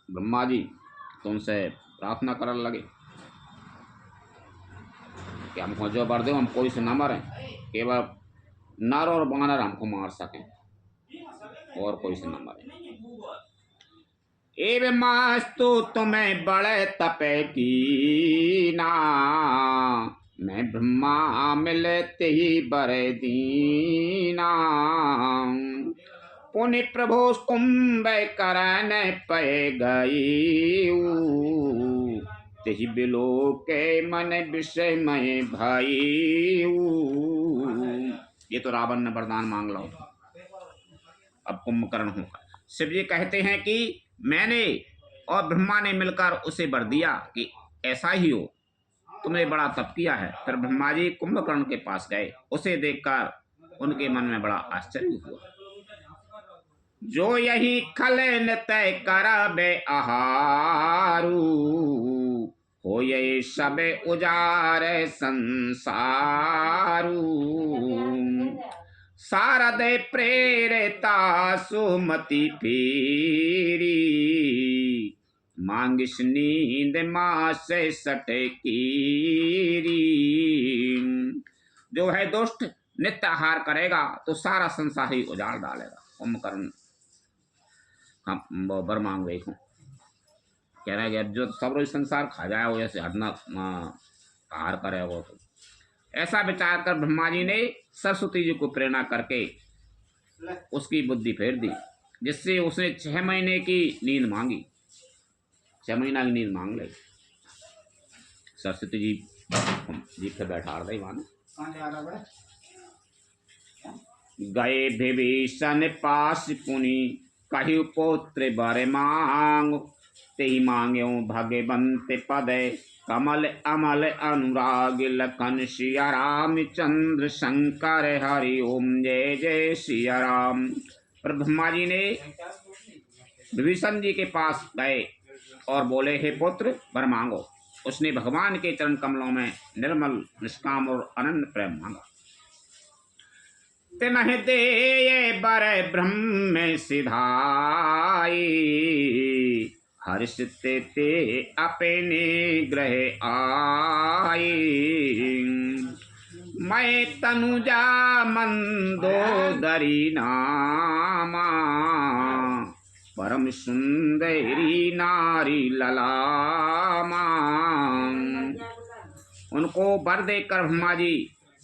ब्रह्मा जी, तो उनसे प्रार्थना करने लगे कि हमको जो वर दो, हम कोई से न मरें, केवल नर और बानर हमको मार सकें, और कोई से न मरे। एवं मास्तु तुम्हें बड़े तपे कीना, मैं ब्रह्मा मिलते ही बड़े दीना, पुनि प्रभु कुंभ करन पे गई, तेहि बिलो के मन विषय में भाई। ये तो रावण ने वरदान मांग लो, अब कुंभकर्ण होगा। शिव जी कहते हैं कि मैंने और ब्रह्मा ने मिलकर उसे वर दिया कि ऐसा ही हो, तुमने बड़ा तप किया है। फिर ब्रह्मा जी कुंभकर्ण के पास गए, उसे देखकर उनके मन में बड़ा आश्चर्य हुआ। जो यही खल तय करबे आहारू, हो ये सब उजार संसारू, शारद प्रेरिता सुमति फेरी, मांगिस नींद मास सटे कीरी। जो है दुष्ट नित्य आहार करेगा तो सारा संसार ही उजाड़ डालेगा। कुंभकर्ण हम वर मांग रहे हूँ, कह रहे हैं जो सब रोज संसार खा जाए वो ऐसे हटना आहार करे वो। तो ऐसा विचार कर ब्रह्मा जी ने सरस्वती जी को प्रेरणा करके उसकी बुद्धि फेर दी, जिससे उसने 6 महीने की नींद मांगी। 6 महीना की नींद मांग ली। सरस्वती जी जी पे बैठा रहे मान गए विभीषण पास पुनि, कही पुत्र बर मांग, ते ही मांग्यो भगवंत पद, कमल अमल अनुराग, लखन सिया रामचंद्र शंकर हरि ओम जय जय सिया राम। पर ब्रह्मा जी ने विभीषण जी के पास गए और बोले, हे पुत्र वर मांगो। उसने भगवान के चरण कमलों में निर्मल निष्काम और अनन्य प्रेम मांगा। तिनहि दे बर ब्रह्म सिधाई, हर्ष ते अपने ग्रह आई। मैं तनुजा मंदोदरी नामा, परम सुंदरी नारी ललामा। उनको वर देकर ब्रह्मा जी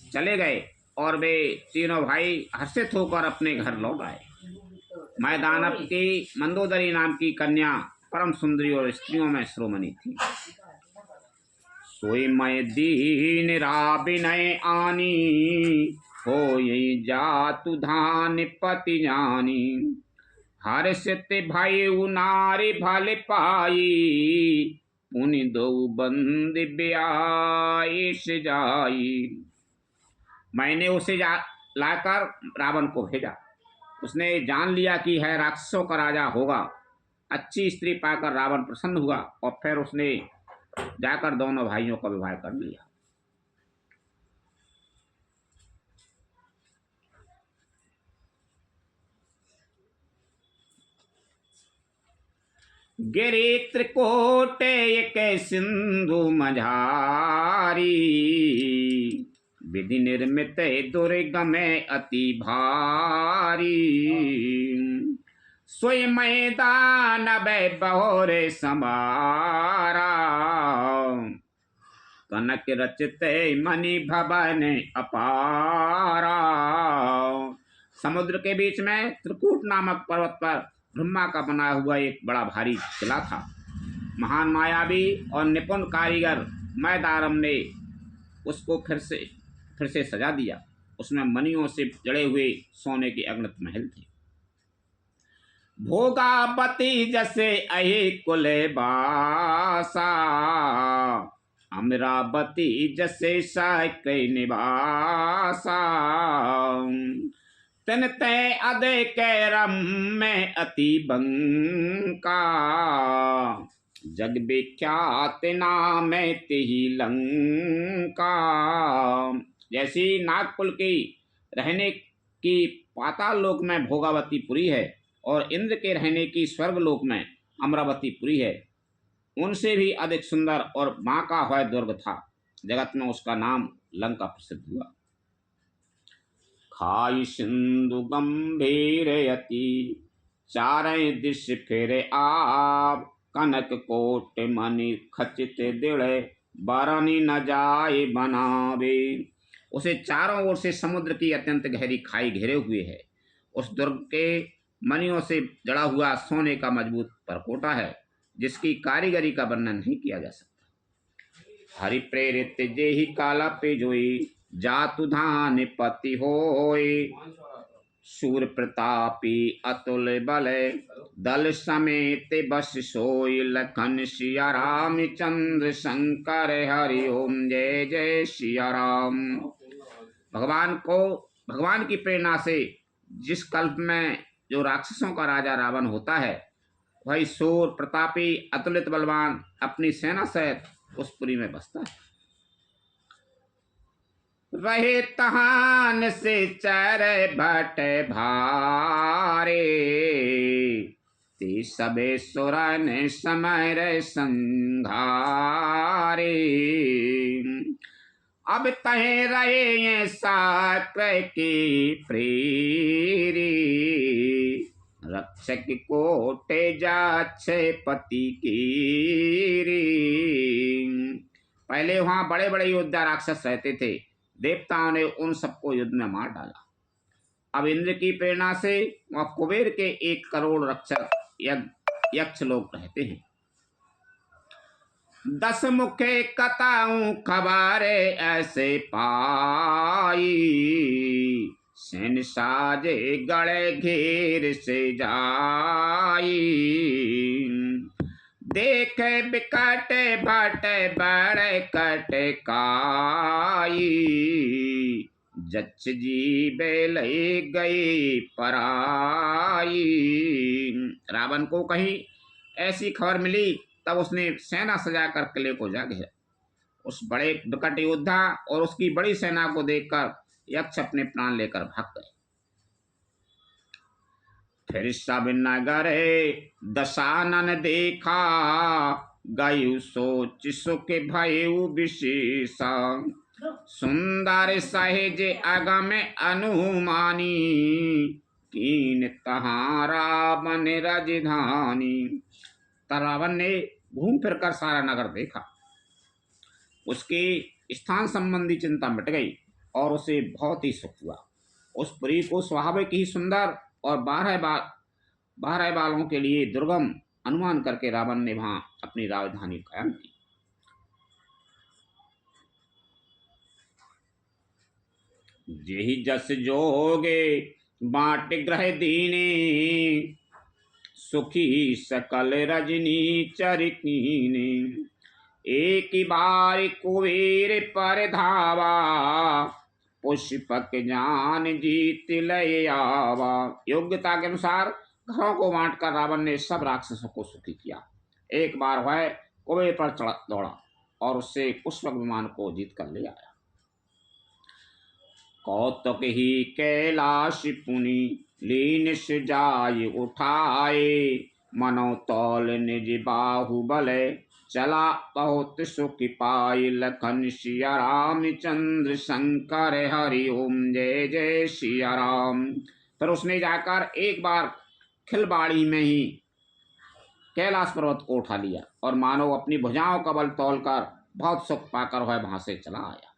चले गए और वे तीनों भाई हर्षित होकर अपने घर लौट आए। मैं दानव की मंदोदरी नाम की कन्या परम सुंदरी और स्त्रियों में श्रोमणी थी। सोई मैं दीन राबिनय आनी, हो यही जातु धान पति जानी। हर्षित भाई नारी भल पाई, पुनि दो बंद ब्यास जाई। मैंने उसे लाकर रावण को भेजा। उसने जान लिया कि है राक्षसों का राजा होगा। अच्छी स्त्री पाकर रावण प्रसन्न हुआ और फिर उसने जाकर दोनों भाइयों का विवाह कर लिया। गिरि त्रिकोट एक सिंधु मझारी, विधि निर्मित दुर्गम अति भारी। सोई मैदान बहुर समारा, कनक रचित मणि भवन अपारा। समुद्र के बीच में त्रिकूट नामक पर्वत पर ब्रह्मा का बना हुआ एक बड़ा भारी किला था। महान मायावी और निपुण कारीगर मैदारम ने उसको फिर से सजा दिया। उसमें मणियों से जड़े हुए सोने के अगणित महल थे। भोगावती जैसे अहि कुल बासा, अमरावती जैसे साक निवासा। तन तय अधिक रम में अति बंका, जग विख्यात नाम तिहि लंका। जैसी नागकुल की रहने की पाताल लोक में भोगावती पुरी है और इंद्र के रहने की स्वर्गलोक में अमरावती पुरी है, उनसे भी अधिक सुंदर और माँ का हुआ दुर्ग था। जगत में उसका नाम लंका प्रसिद्ध हुआ। खाई सिंधु गंभीर यति, चारें दिश फिर आप। कनक कोट मणि खचित दृढ़, बरनी न जाए बनावे। उसे चारों ओर से समुद्र की अत्यंत गहरी खाई घेरे हुए है। उस दुर्ग के मणियों से जड़ा हुआ सोने का मजबूत परकोटा है, जिसकी कारीगरी का वर्णन नहीं किया जा सकता। हरि प्रेरित जेहि काला पे जोई, जातु धान पति होय। शूर प्रतापी अतुल बल, दल समेत बस सोई। लखन सिया राम चंद्र शंकर, हरि ओम जय जय सिया राम। भगवान की प्रेरणा से जिस कल्प में जो राक्षसों का राजा रावण होता है, वही शूर प्रतापी अतुलित बलवान अपनी सेना सहित उस पुरी में बसता है। रहे तहान से चर भट भारे, ते सबे सुरन समर संघारे। अब तहे रहे साक्र की प्रेरी, रक्षक कोटे जाच्छे पति की। पहले वहां बड़े बड़े योद्धा राक्षस रहते थे। देवताओं ने उन सबको युद्ध में मार डाला। अब इंद्र की प्रेरणा से वहां कुबेर के 1 करोड़ रक्षक यक्ष लोग रहते हैं। 10 मुखे कताऊं खबारे ऐसे पाई, सैन साजे गड़े घेर से जाई। देखे बिकट भट बड़े कटकाई, जच्छ जी बेलई गई पराई। रावण को कहीं ऐसी खबर मिली, तब उसने सेना सजा कर किले को जा घेरा। उस बड़े विकट योद्धा और उसकी बड़ी सेना को देखकर यक्ष अपने प्राण लेकर भाग गए। फिर सब नगरे दशानन देखा, गयु सोच सुख भयउ विशेषा। सुंदर सहज अगम अनुमानी, कीन तहाँ रावण राजधानी। रावण ने घूम फिर कर सारा नगर देखा। उसके स्थान संबंधी चिंता मिट गई और उसे बहुत ही सुख हुआ। उस पुरी को स्वाभाविक ही सुंदर और 12 बालों के लिए दुर्गम अनुमान करके रावण ने वहां अपनी राजधानी कायम की। जेहि जस जोगे बाट ग्रह दीने, सुखी सकल रजनी चरकीने। एक बार कुबेर पर धावा, पुष्पक जान जीत लय आवा। योग्यता के अनुसार घरों को बांटकर रावण ने सब राक्षसों को सुखी किया। एक बार वह कुबेर पर दौड़ा और उससे पुष्पक विमान को जीत कर ले आया। कौतुक ही कैलाश पुनि लीन जाय उठाए, मनो तौल निज बाहुबल चला बहुत सुख पाई। लखन सिया राम चंद्र शंकर हरि ओम जय जय सिया राम। फिर उसने जाकर एक बार खिलबाड़ी में ही कैलाश पर्वत को उठा लिया और मानो अपनी भुजाओं का बल तोलकर बहुत सुख पाकर वह वहां से चला आया।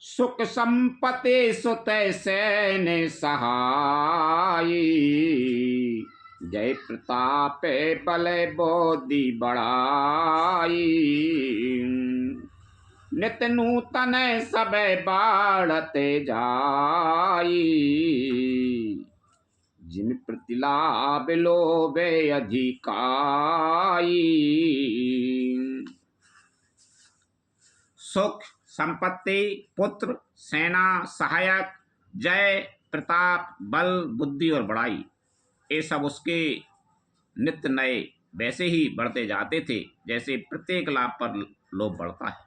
सुख संपत्ति सुत सैन सहाई, जय प्रताप बल बोधि बढ़ाई। नित नूतन सब बाढ़ते जाई, जिन प्रतिलाभ लोभे अधिकाई। सुख, संपत्ति, पुत्र, सेना, सहायक, जय, प्रताप, बल, बुद्धि और बड़ाई, ये सब उसके नित्य नए वैसे ही बढ़ते जाते थे जैसे प्रत्येक लाभ पर लोभ बढ़ता है।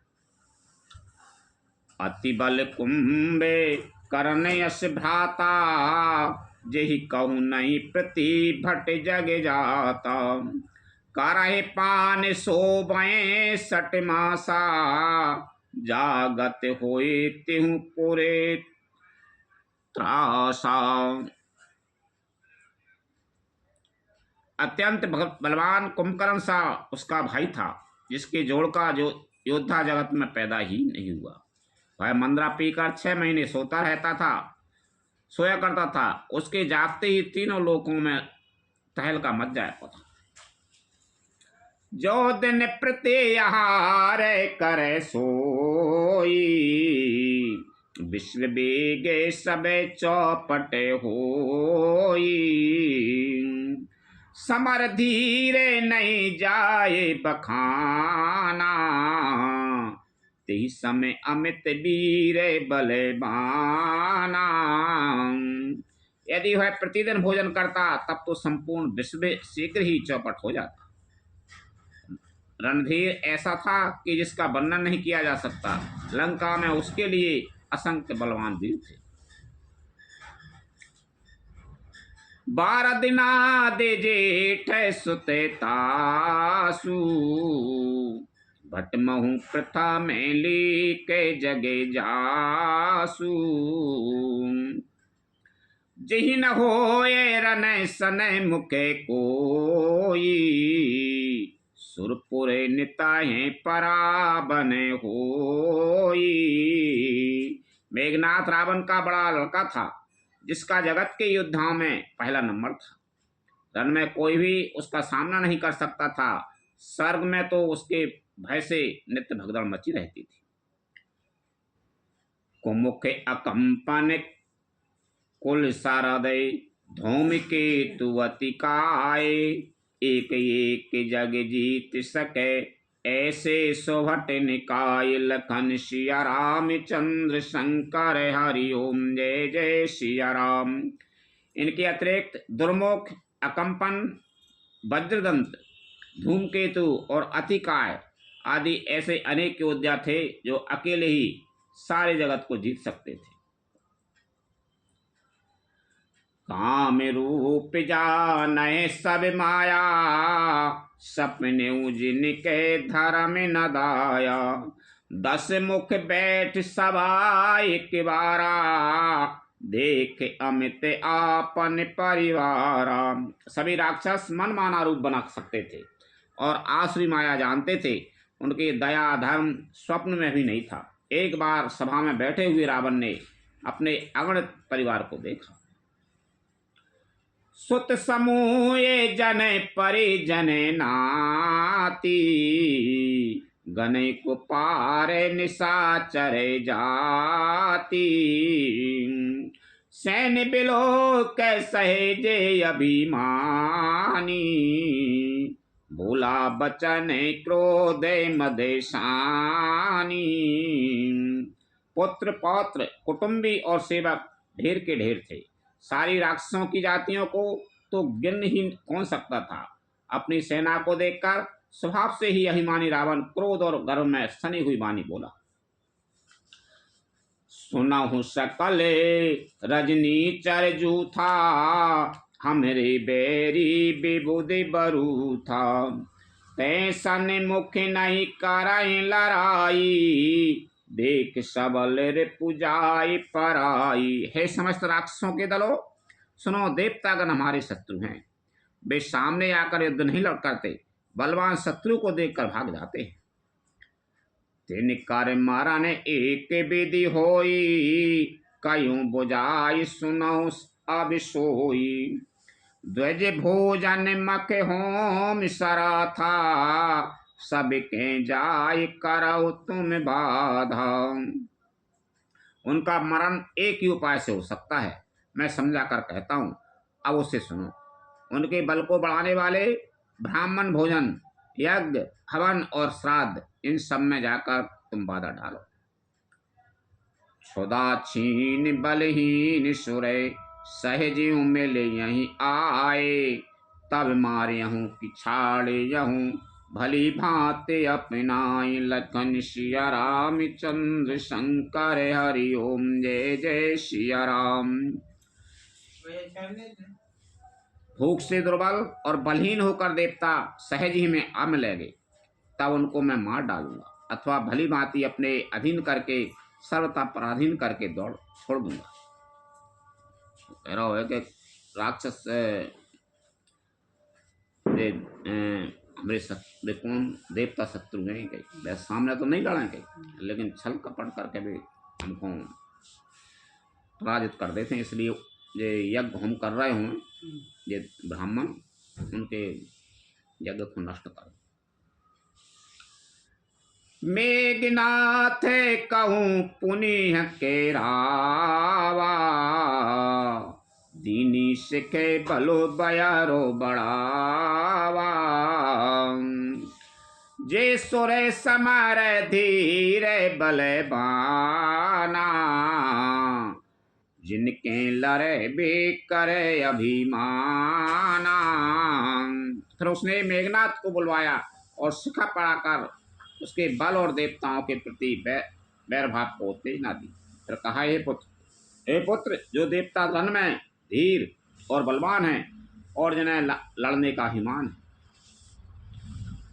अति बल कुंभे करने यश भ्राता, जेहि कहूँ नहीं प्रति भट जग जाता। करहि पान शोभे सट मासा, जागत होए तिहु पुरे त्रासा। अत्यंत बलवान कुंभकर्ण सा उसका भाई था, जिसके जोड़ का जो योद्धा जगत में पैदा ही नहीं हुआ। वह मंद्रा पीकर 6 महीने सोता रहता था, सोया करता था। उसके जागते ही तीनों लोकों में तहलका मच जाता था। जो दिन प्रत्याहार करे सोई, विश्व बेगे सब चौपट होई। समर धीरे नहीं जाए बखाना, तेहि समय अमित वीर बलवाना। यदि वह प्रतिदिन भोजन करता तब तो संपूर्ण विश्व शीघ्र ही चौपट हो जाता। रणधीर ऐसा था कि जिसका वर्णन नहीं किया जा सकता। लंका में उसके लिए असंख्य बलवान वीर थे। 12 दिना दे जेठ सुते तासु, भट महु प्रथा में ली के जगे जासु। जहि न होए रन सनय मुखे कोई, सुरपुरे निताहे पराबन होई। मेघनाथ रावण का बड़ा लड़का था, जिसका जगत के योद्धाओं में पहला नंबर था। रण में कोई भी उसका सामना नहीं कर सकता था। स्वर्ग में तो उसके भय से नित्य भगदड़ मची रहती थी। कुमुख अकंपन कुल सारदय, धूमकेतु अति काय। एक एक जग जीत सके, ऐसे सोभट निकाय। लखन सिया राम चंद्र शंकर हरि ओम जय जय सिया राम। इनके अतिरिक्त दुर्मुख अकंपन, वज्रदंत, धूमकेतु और अतिकाय आदि ऐसे अनेक योद्धा थे जो अकेले ही सारे जगत को जीत सकते थे। काम रूप जाने सब माया, सपने जिनके धर्म न दाया। 10 मुख बैठ सभा एक बारा, देख अमित आपन परिवारा। सभी राक्षस मन माना रूप बना सकते थे और आसुरी माया जानते थे। उनके दया धर्म स्वप्न में भी नहीं था। एक बार सभा में बैठे हुए रावण ने अपने अगणित परिवार को देखा। सुत समूह जन परिजन नाती, गने को पारे निशाचर जाती। सैन्य बिलो कै सहेजे अभिमानी, भूला बचन क्रोध मदेशानी। पुत्र पौत्र कुटुंबी और सेवक ढेर के ढेर थे। सारी राक्षसों की जातियों को तो गिन ही कौन सकता था। अपनी सेना को देखकर स्वभाव से ही अभिमानी रावण क्रोध और गर्व में सनी हुई वाणी बोला। सुनहु सकल रजनी चर जूथा, हमरे बैरी विबुधि बरू था। तैसन मुख नहीं करई लड़ाई, देख सबल रे पुजाई पराई। हे समस्त राक्षसों के दलों, सुनो, देवतागण हमारे शत्रु हैं। वे सामने आकर युद्ध नहीं लड़ करते, बलवान शत्रु को देखकर भाग जाते हैं। तिन कर मारा ने एक विधि होई, कयूं बुझाई सुनो अब सोई। ध्वज भोजन मख होम सरा था, सबके जाय करो तुम बाधा। उनका मरण एक ही उपाय से हो सकता है, मैं समझा कर कहता हूं, अब उसे सुनो। उनके बल को बढ़ाने वाले ब्राह्मण भोजन, यज्ञ, हवन और श्राद्ध, इन सब में जाकर तुम बाधा डालो। क्षुदा छीन बलहीन सुरे, सहजी मिल यहीं आए। तब मारियहूँ पिछाड़े यहूँ, भली भांति अपनाई। लखन सिया राम चंद्र शंकर हरि ओम, जय जय सिया राम। भूख से दुर्बल और बलहीन होकर देवता सहज ही में आ मिलेंगे, तब उनको मैं मार डालूंगा, अथवा भली भांति अपने अधीन करके सर्वथा पराधीन करके दौड़ छोड़ दूंगा। कह रहा है कि राक्षस हमारे कौन देवता शत्रु हैं कहीं, वैसे सामने तो नहीं लड़ेंगे, लेकिन छल कपट करके भी हमको पराजित कर देते हैं। इसलिए ये यज्ञ हम कर रहे हों, ये ब्राह्मण उनके यज्ञ को नष्ट कर। मेघनाथ कहूँ पुनिह के रावा, दीनी सिखे बलो बयारो बढ़ावा। जे सुरे समर धीरे बलबाना, जिनके लड़े भी करे अभिमाना। फिर उसने मेघनाथ को बुलवाया और शिखा पढ़ाकर उसके बल और देवताओं के प्रति बैरभाव को उत्तेजना दी। फिर कहा, हे पुत्र, जो देवता धन में धीर और बलवान है और जिन्हें लड़ने का अभिमान है,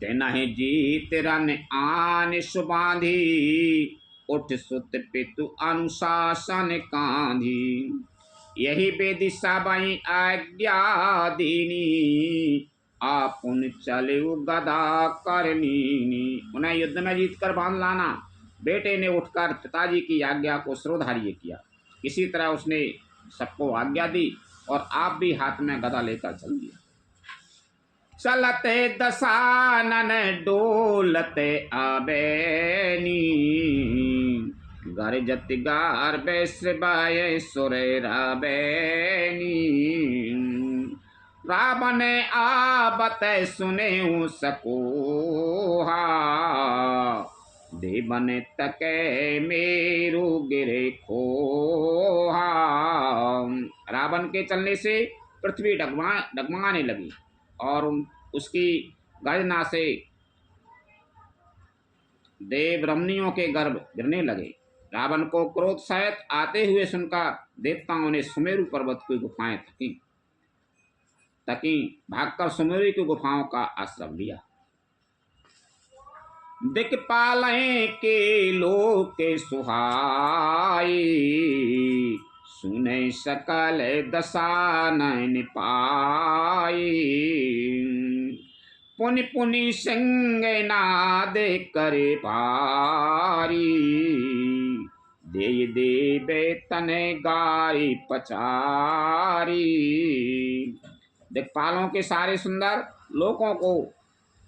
तेनाहि जीत रन आन सुबांधी, उठ सुत पितु अनुशासन कांधी। यही बेदी सबई आज्ञा दीनी, आपुन चले गदा करनी। उन्हें युद्ध में जीत कर बांध लाना। बेटे ने उठकर पिताजी की आज्ञा को सिरोधार्य किया। इसी तरह उसने सबको आज्ञा दी और आप भी हाथ में गदा लेकर चल दिया। चलते दशानन डोलते आबेनी, गरजत गार बेसबाए सुरे राबेनी। रावण आबत सुने सकोहा, देवन तके मेरु गिरे खोहा। रावण के चलने से पृथ्वी डगमगाने लगी और उसकी गर्जना से देव रमणियों के गर्भ गिरने लगे। रावण को क्रोध सहित आते हुए सुनकर देवताओं ने सुमेरु पर्वत की गुफाएं तकी भागकर सुमेरु की गुफाओं का आश्रय लिया। दिक्पाल के लोक के सुहाई, सुने सकल दशानन पाई। पुनि पुनि सिंह नाद करे पारी, दे देवे तने गारी पचारी। दिक्पालों के सारे सुंदर लोकों को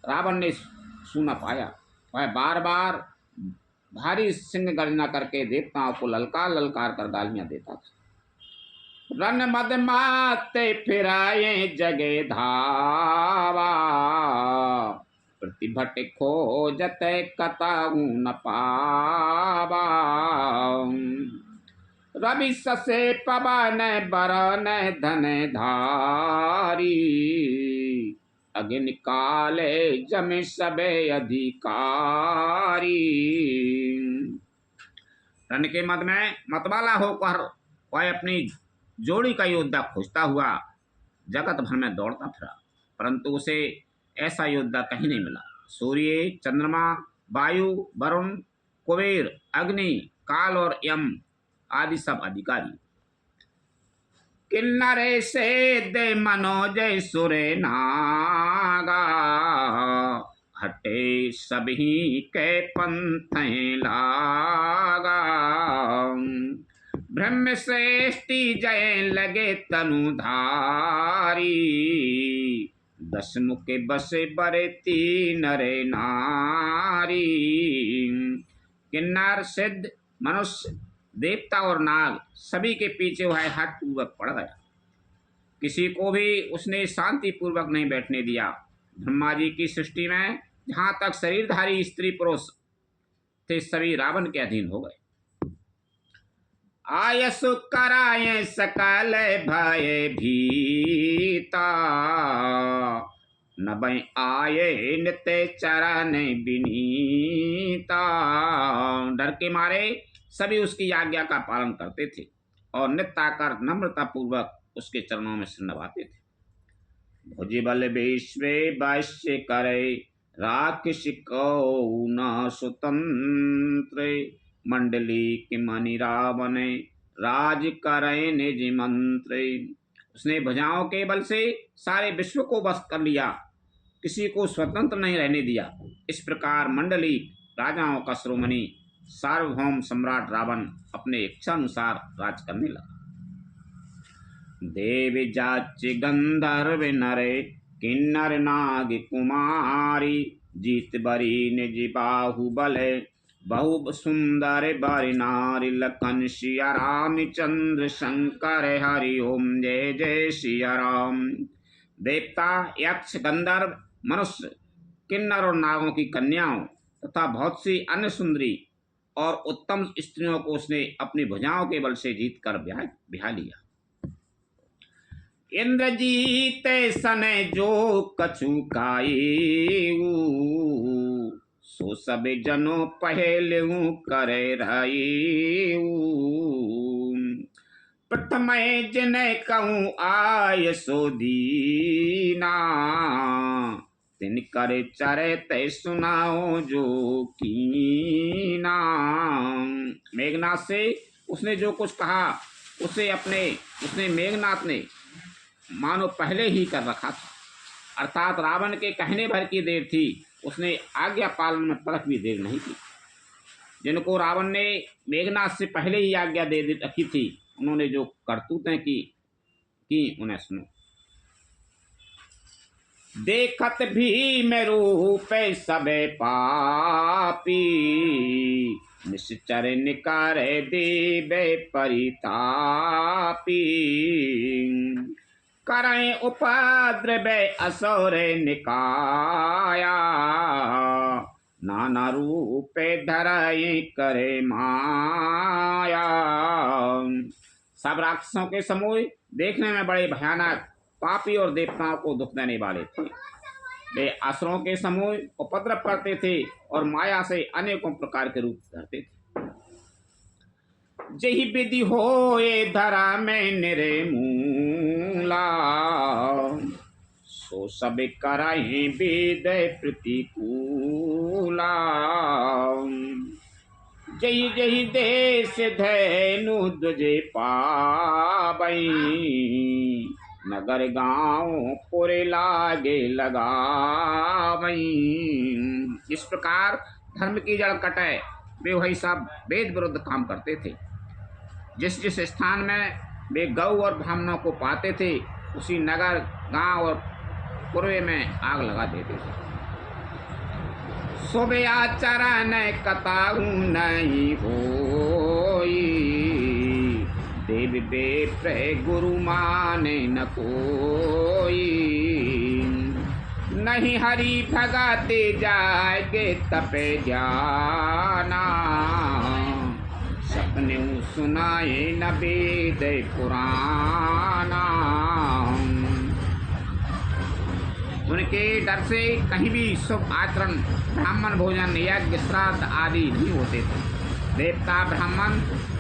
रावण ने सुना पाया। वह बार बार भारी सिंह गर्जना करके देवताओं को ललकार ललकार कर गालियां देता था। रन मद माते फिराए जगे धावा, प्रतिभट खोजत कताऊ न पावा। रवि ससे पवन बरन धन धारी, अग्नि काले जम सबे अधिकारी। रन के मद में मतवाला होकर वह अपनी जोड़ी का योद्धा खोजता हुआ जगत भर में दौड़ता फिरा, परंतु उसे ऐसा योद्धा कहीं नहीं मिला। सूर्य, चंद्रमा, वायु, वरुण, कुबेर, अग्नि, काल और यम आदि सब अधिकारी। किन्नरे से दे मनोज सुरे नागा, हटे सभी के पंथ लागा। ब्रह्म श्रेष्ठी जय लगे तनुधारी, दस मुखे बसे बरे तीन नरे नारी। किन्नर, सिद्ध, मनुष्य, देवता और नाग सभी के पीछे वह हठ पूर्वक पड़ गया। किसी को भी उसने शांति पूर्वक नहीं बैठने दिया। ब्रह्मा जी की सृष्टि में जहां तक शरीरधारी स्त्री पुरुष थे सभी रावण के अधीन हो गए। आयसु कराए सकल भय भीता, नबै आये नित्य चरण विनीता। डर के मारे सभी उसकी आज्ञा का पालन करते थे और नित्य आकर नम्रता पूर्वक उसके चरणों में सिर नवाते थे। भुजबल विश्वे वैश्य करे, राक्षस को न स्वतंत्र। मंडली के मणि रावण राज करे निज मंत्र। उसने भुजाओं के बल से सारे विश्व को वश कर लिया, किसी को स्वतंत्र नहीं रहने दिया। इस प्रकार मंडली राजाओं का शिरोमणि सार्वभौम सम्राट रावण अपने इच्छा अनुसार राज करने लगा। देव जाच गंधर्व नरे, किन्नर नाग कुमारी। जीत बरी निज बाहुबल, बहु सुंदर बारी नारी। लखन सिया रामचंद्र शंकर हरि ओम जय जय सिया राम। देवता, यक्ष, गंधर्व, मनुष्य, किन्नर और नागों की कन्याओं तथा बहुत सी अन्य सुंदरी और उत्तम स्त्रियों को उसने अपनी भुजाओं के बल से जीत कर ब्याह लिया। इंद्रजीत सने जो कछु कायू, सो सब जनो पहलू करे रहीऊ। प्रथम जिने कहूँ आय सो दीना, तिन करे चरे तय सुनाओ जो कीना। मेघनाथ से उसने जो कुछ कहा उसने मेघनाथ ने मानो पहले ही कर रखा था, अर्थात रावण के कहने भर की देर थी। उसने आज्ञा पालन में तलक भी देर नहीं की। जिनको रावण ने मेघनाथ से पहले ही आज्ञा दे रखी थी, उन्होंने जो करतूतें की उन्हें सुनो। देखत भी में रूप सबे पापी, निश्चर निकारे देवे परितापी। करें उपद्रव असुर निकाया, नाना रूप धरई करे माया। सब राक्षसों के समूह देखने में बड़े भयानक पापी और देवताओं को दुख देने वाले थे। वे असुरों के समूह उपद्रव करते थे और माया से अनेकों प्रकार के रूप धरते थे। जही विधि होए धरा में निर्मूला, सो सब कराई वेद प्रतिकूला। जही जही देश धैनु द्वजे पाबई, नगर गांव पुरे लागे लगावई। इस प्रकार धर्म की जड़ कटे, वे वही सब वेद विरुद्ध काम करते थे। जिस जिस स्थान में वे गौ और ब्राह्मणों को पाते थे, उसी नगर गांव और पूर्व में आग लगा देते थे। सोबे आचरण कताऊ नहीं होई, देव बेप्र गुरु माने न कोई। नहीं हरि भगते जाएगे तपे जाना, सपने सुनाए न वेद पुराना। उनके डर से कहीं भी शुभ आचरण, ब्राह्मण भोजन, यज्ञ, श्राद्ध आदि नहीं होते थे। देवता, ब्राह्मण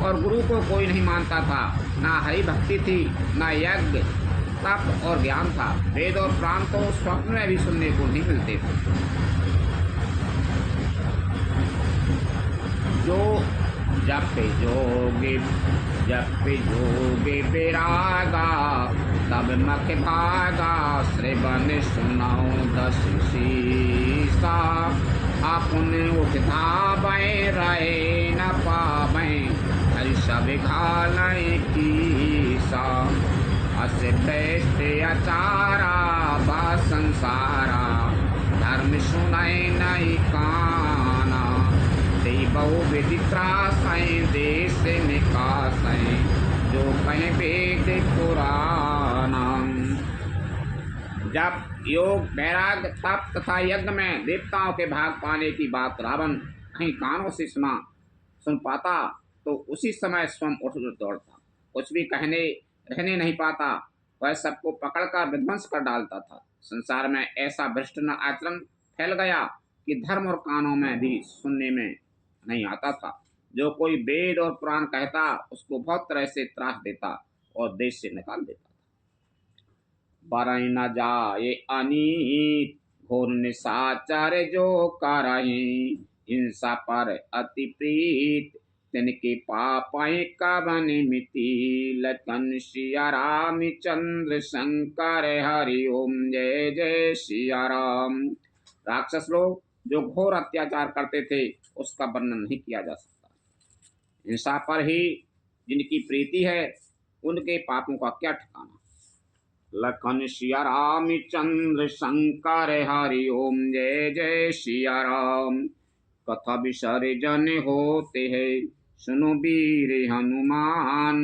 और गुरु को कोई नहीं मानता था। ना हरि भक्ति थी, ना यज्ञ, तप और ज्ञान था। वेद और पुराण तो स्वप्न में भी सुनने को नहीं मिलते थे। जो जप जोगे विरागा, तब मख भागा, श्रवण सुनाओ दस शीसा। अपन उठा बे रहे न पावे, हरि सब घालय कीसा। अस बेस्ते अचारा बा संसारा, धर्म सुनाए नहीं काना। बहु विधि त्रासय देश निकासय, जो कहें वेद पुराना। जब योग, वैराग, तप तथा यज्ञ में देवताओं के भाग पाने की बात रावण कहीं कानों से सुन पाता, तो उसी समय स्वयं उठ दौड़ता। कुछ भी कहने रहने नहीं पाता, वह सबको पकड़कर विध्वंस कर डालता था। संसार में ऐसा भ्रष्ट आचरण फैल गया कि धर्म और कानों में भी सुनने में नहीं आता था। जो कोई वेद और पुराण कहता, उसको बहुत तरह से त्रास देता और देश से निकाल देता था। बरई न जाए अनीत, घोर निशाचर जो करहि। हिंसा पर अति प्रीत, तिनके पापय कवन मिति। लखन सिया राम चंद्र शंकर, हरि ओम जय जय सिया राम। राक्षस लोग जो घोर अत्याचार करते थे, उसका वर्णन नहीं किया जा सकता। हिंसा पर ही जिनकी प्रीति है, उनके पापों का क्या ठिकाना। लखन सिया राम चंद्र शंकर, हरि ओम जय जय सिया राम। कथा विसर्जन होते हैं, सुनो वीर हनुमान।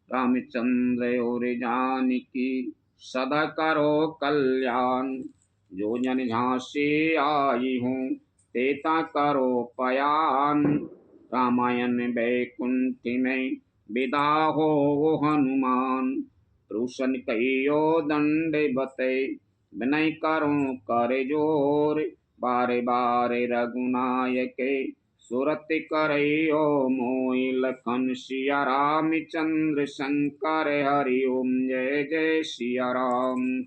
रामचंद्र और जानकी सदा करो कल्याण। जो जन झांसे आई हूँ, तेता करो पयान। रामायण वैकुंठ में विदा हो हनुमान। रोशन कहियो दंड बते, विनय करो कर जोर। बारे बारे रघुनायक, सुरत करियो मोहि। लखन सिया राम चंद्र शंकर, हरि ओम जय जय सिया राम।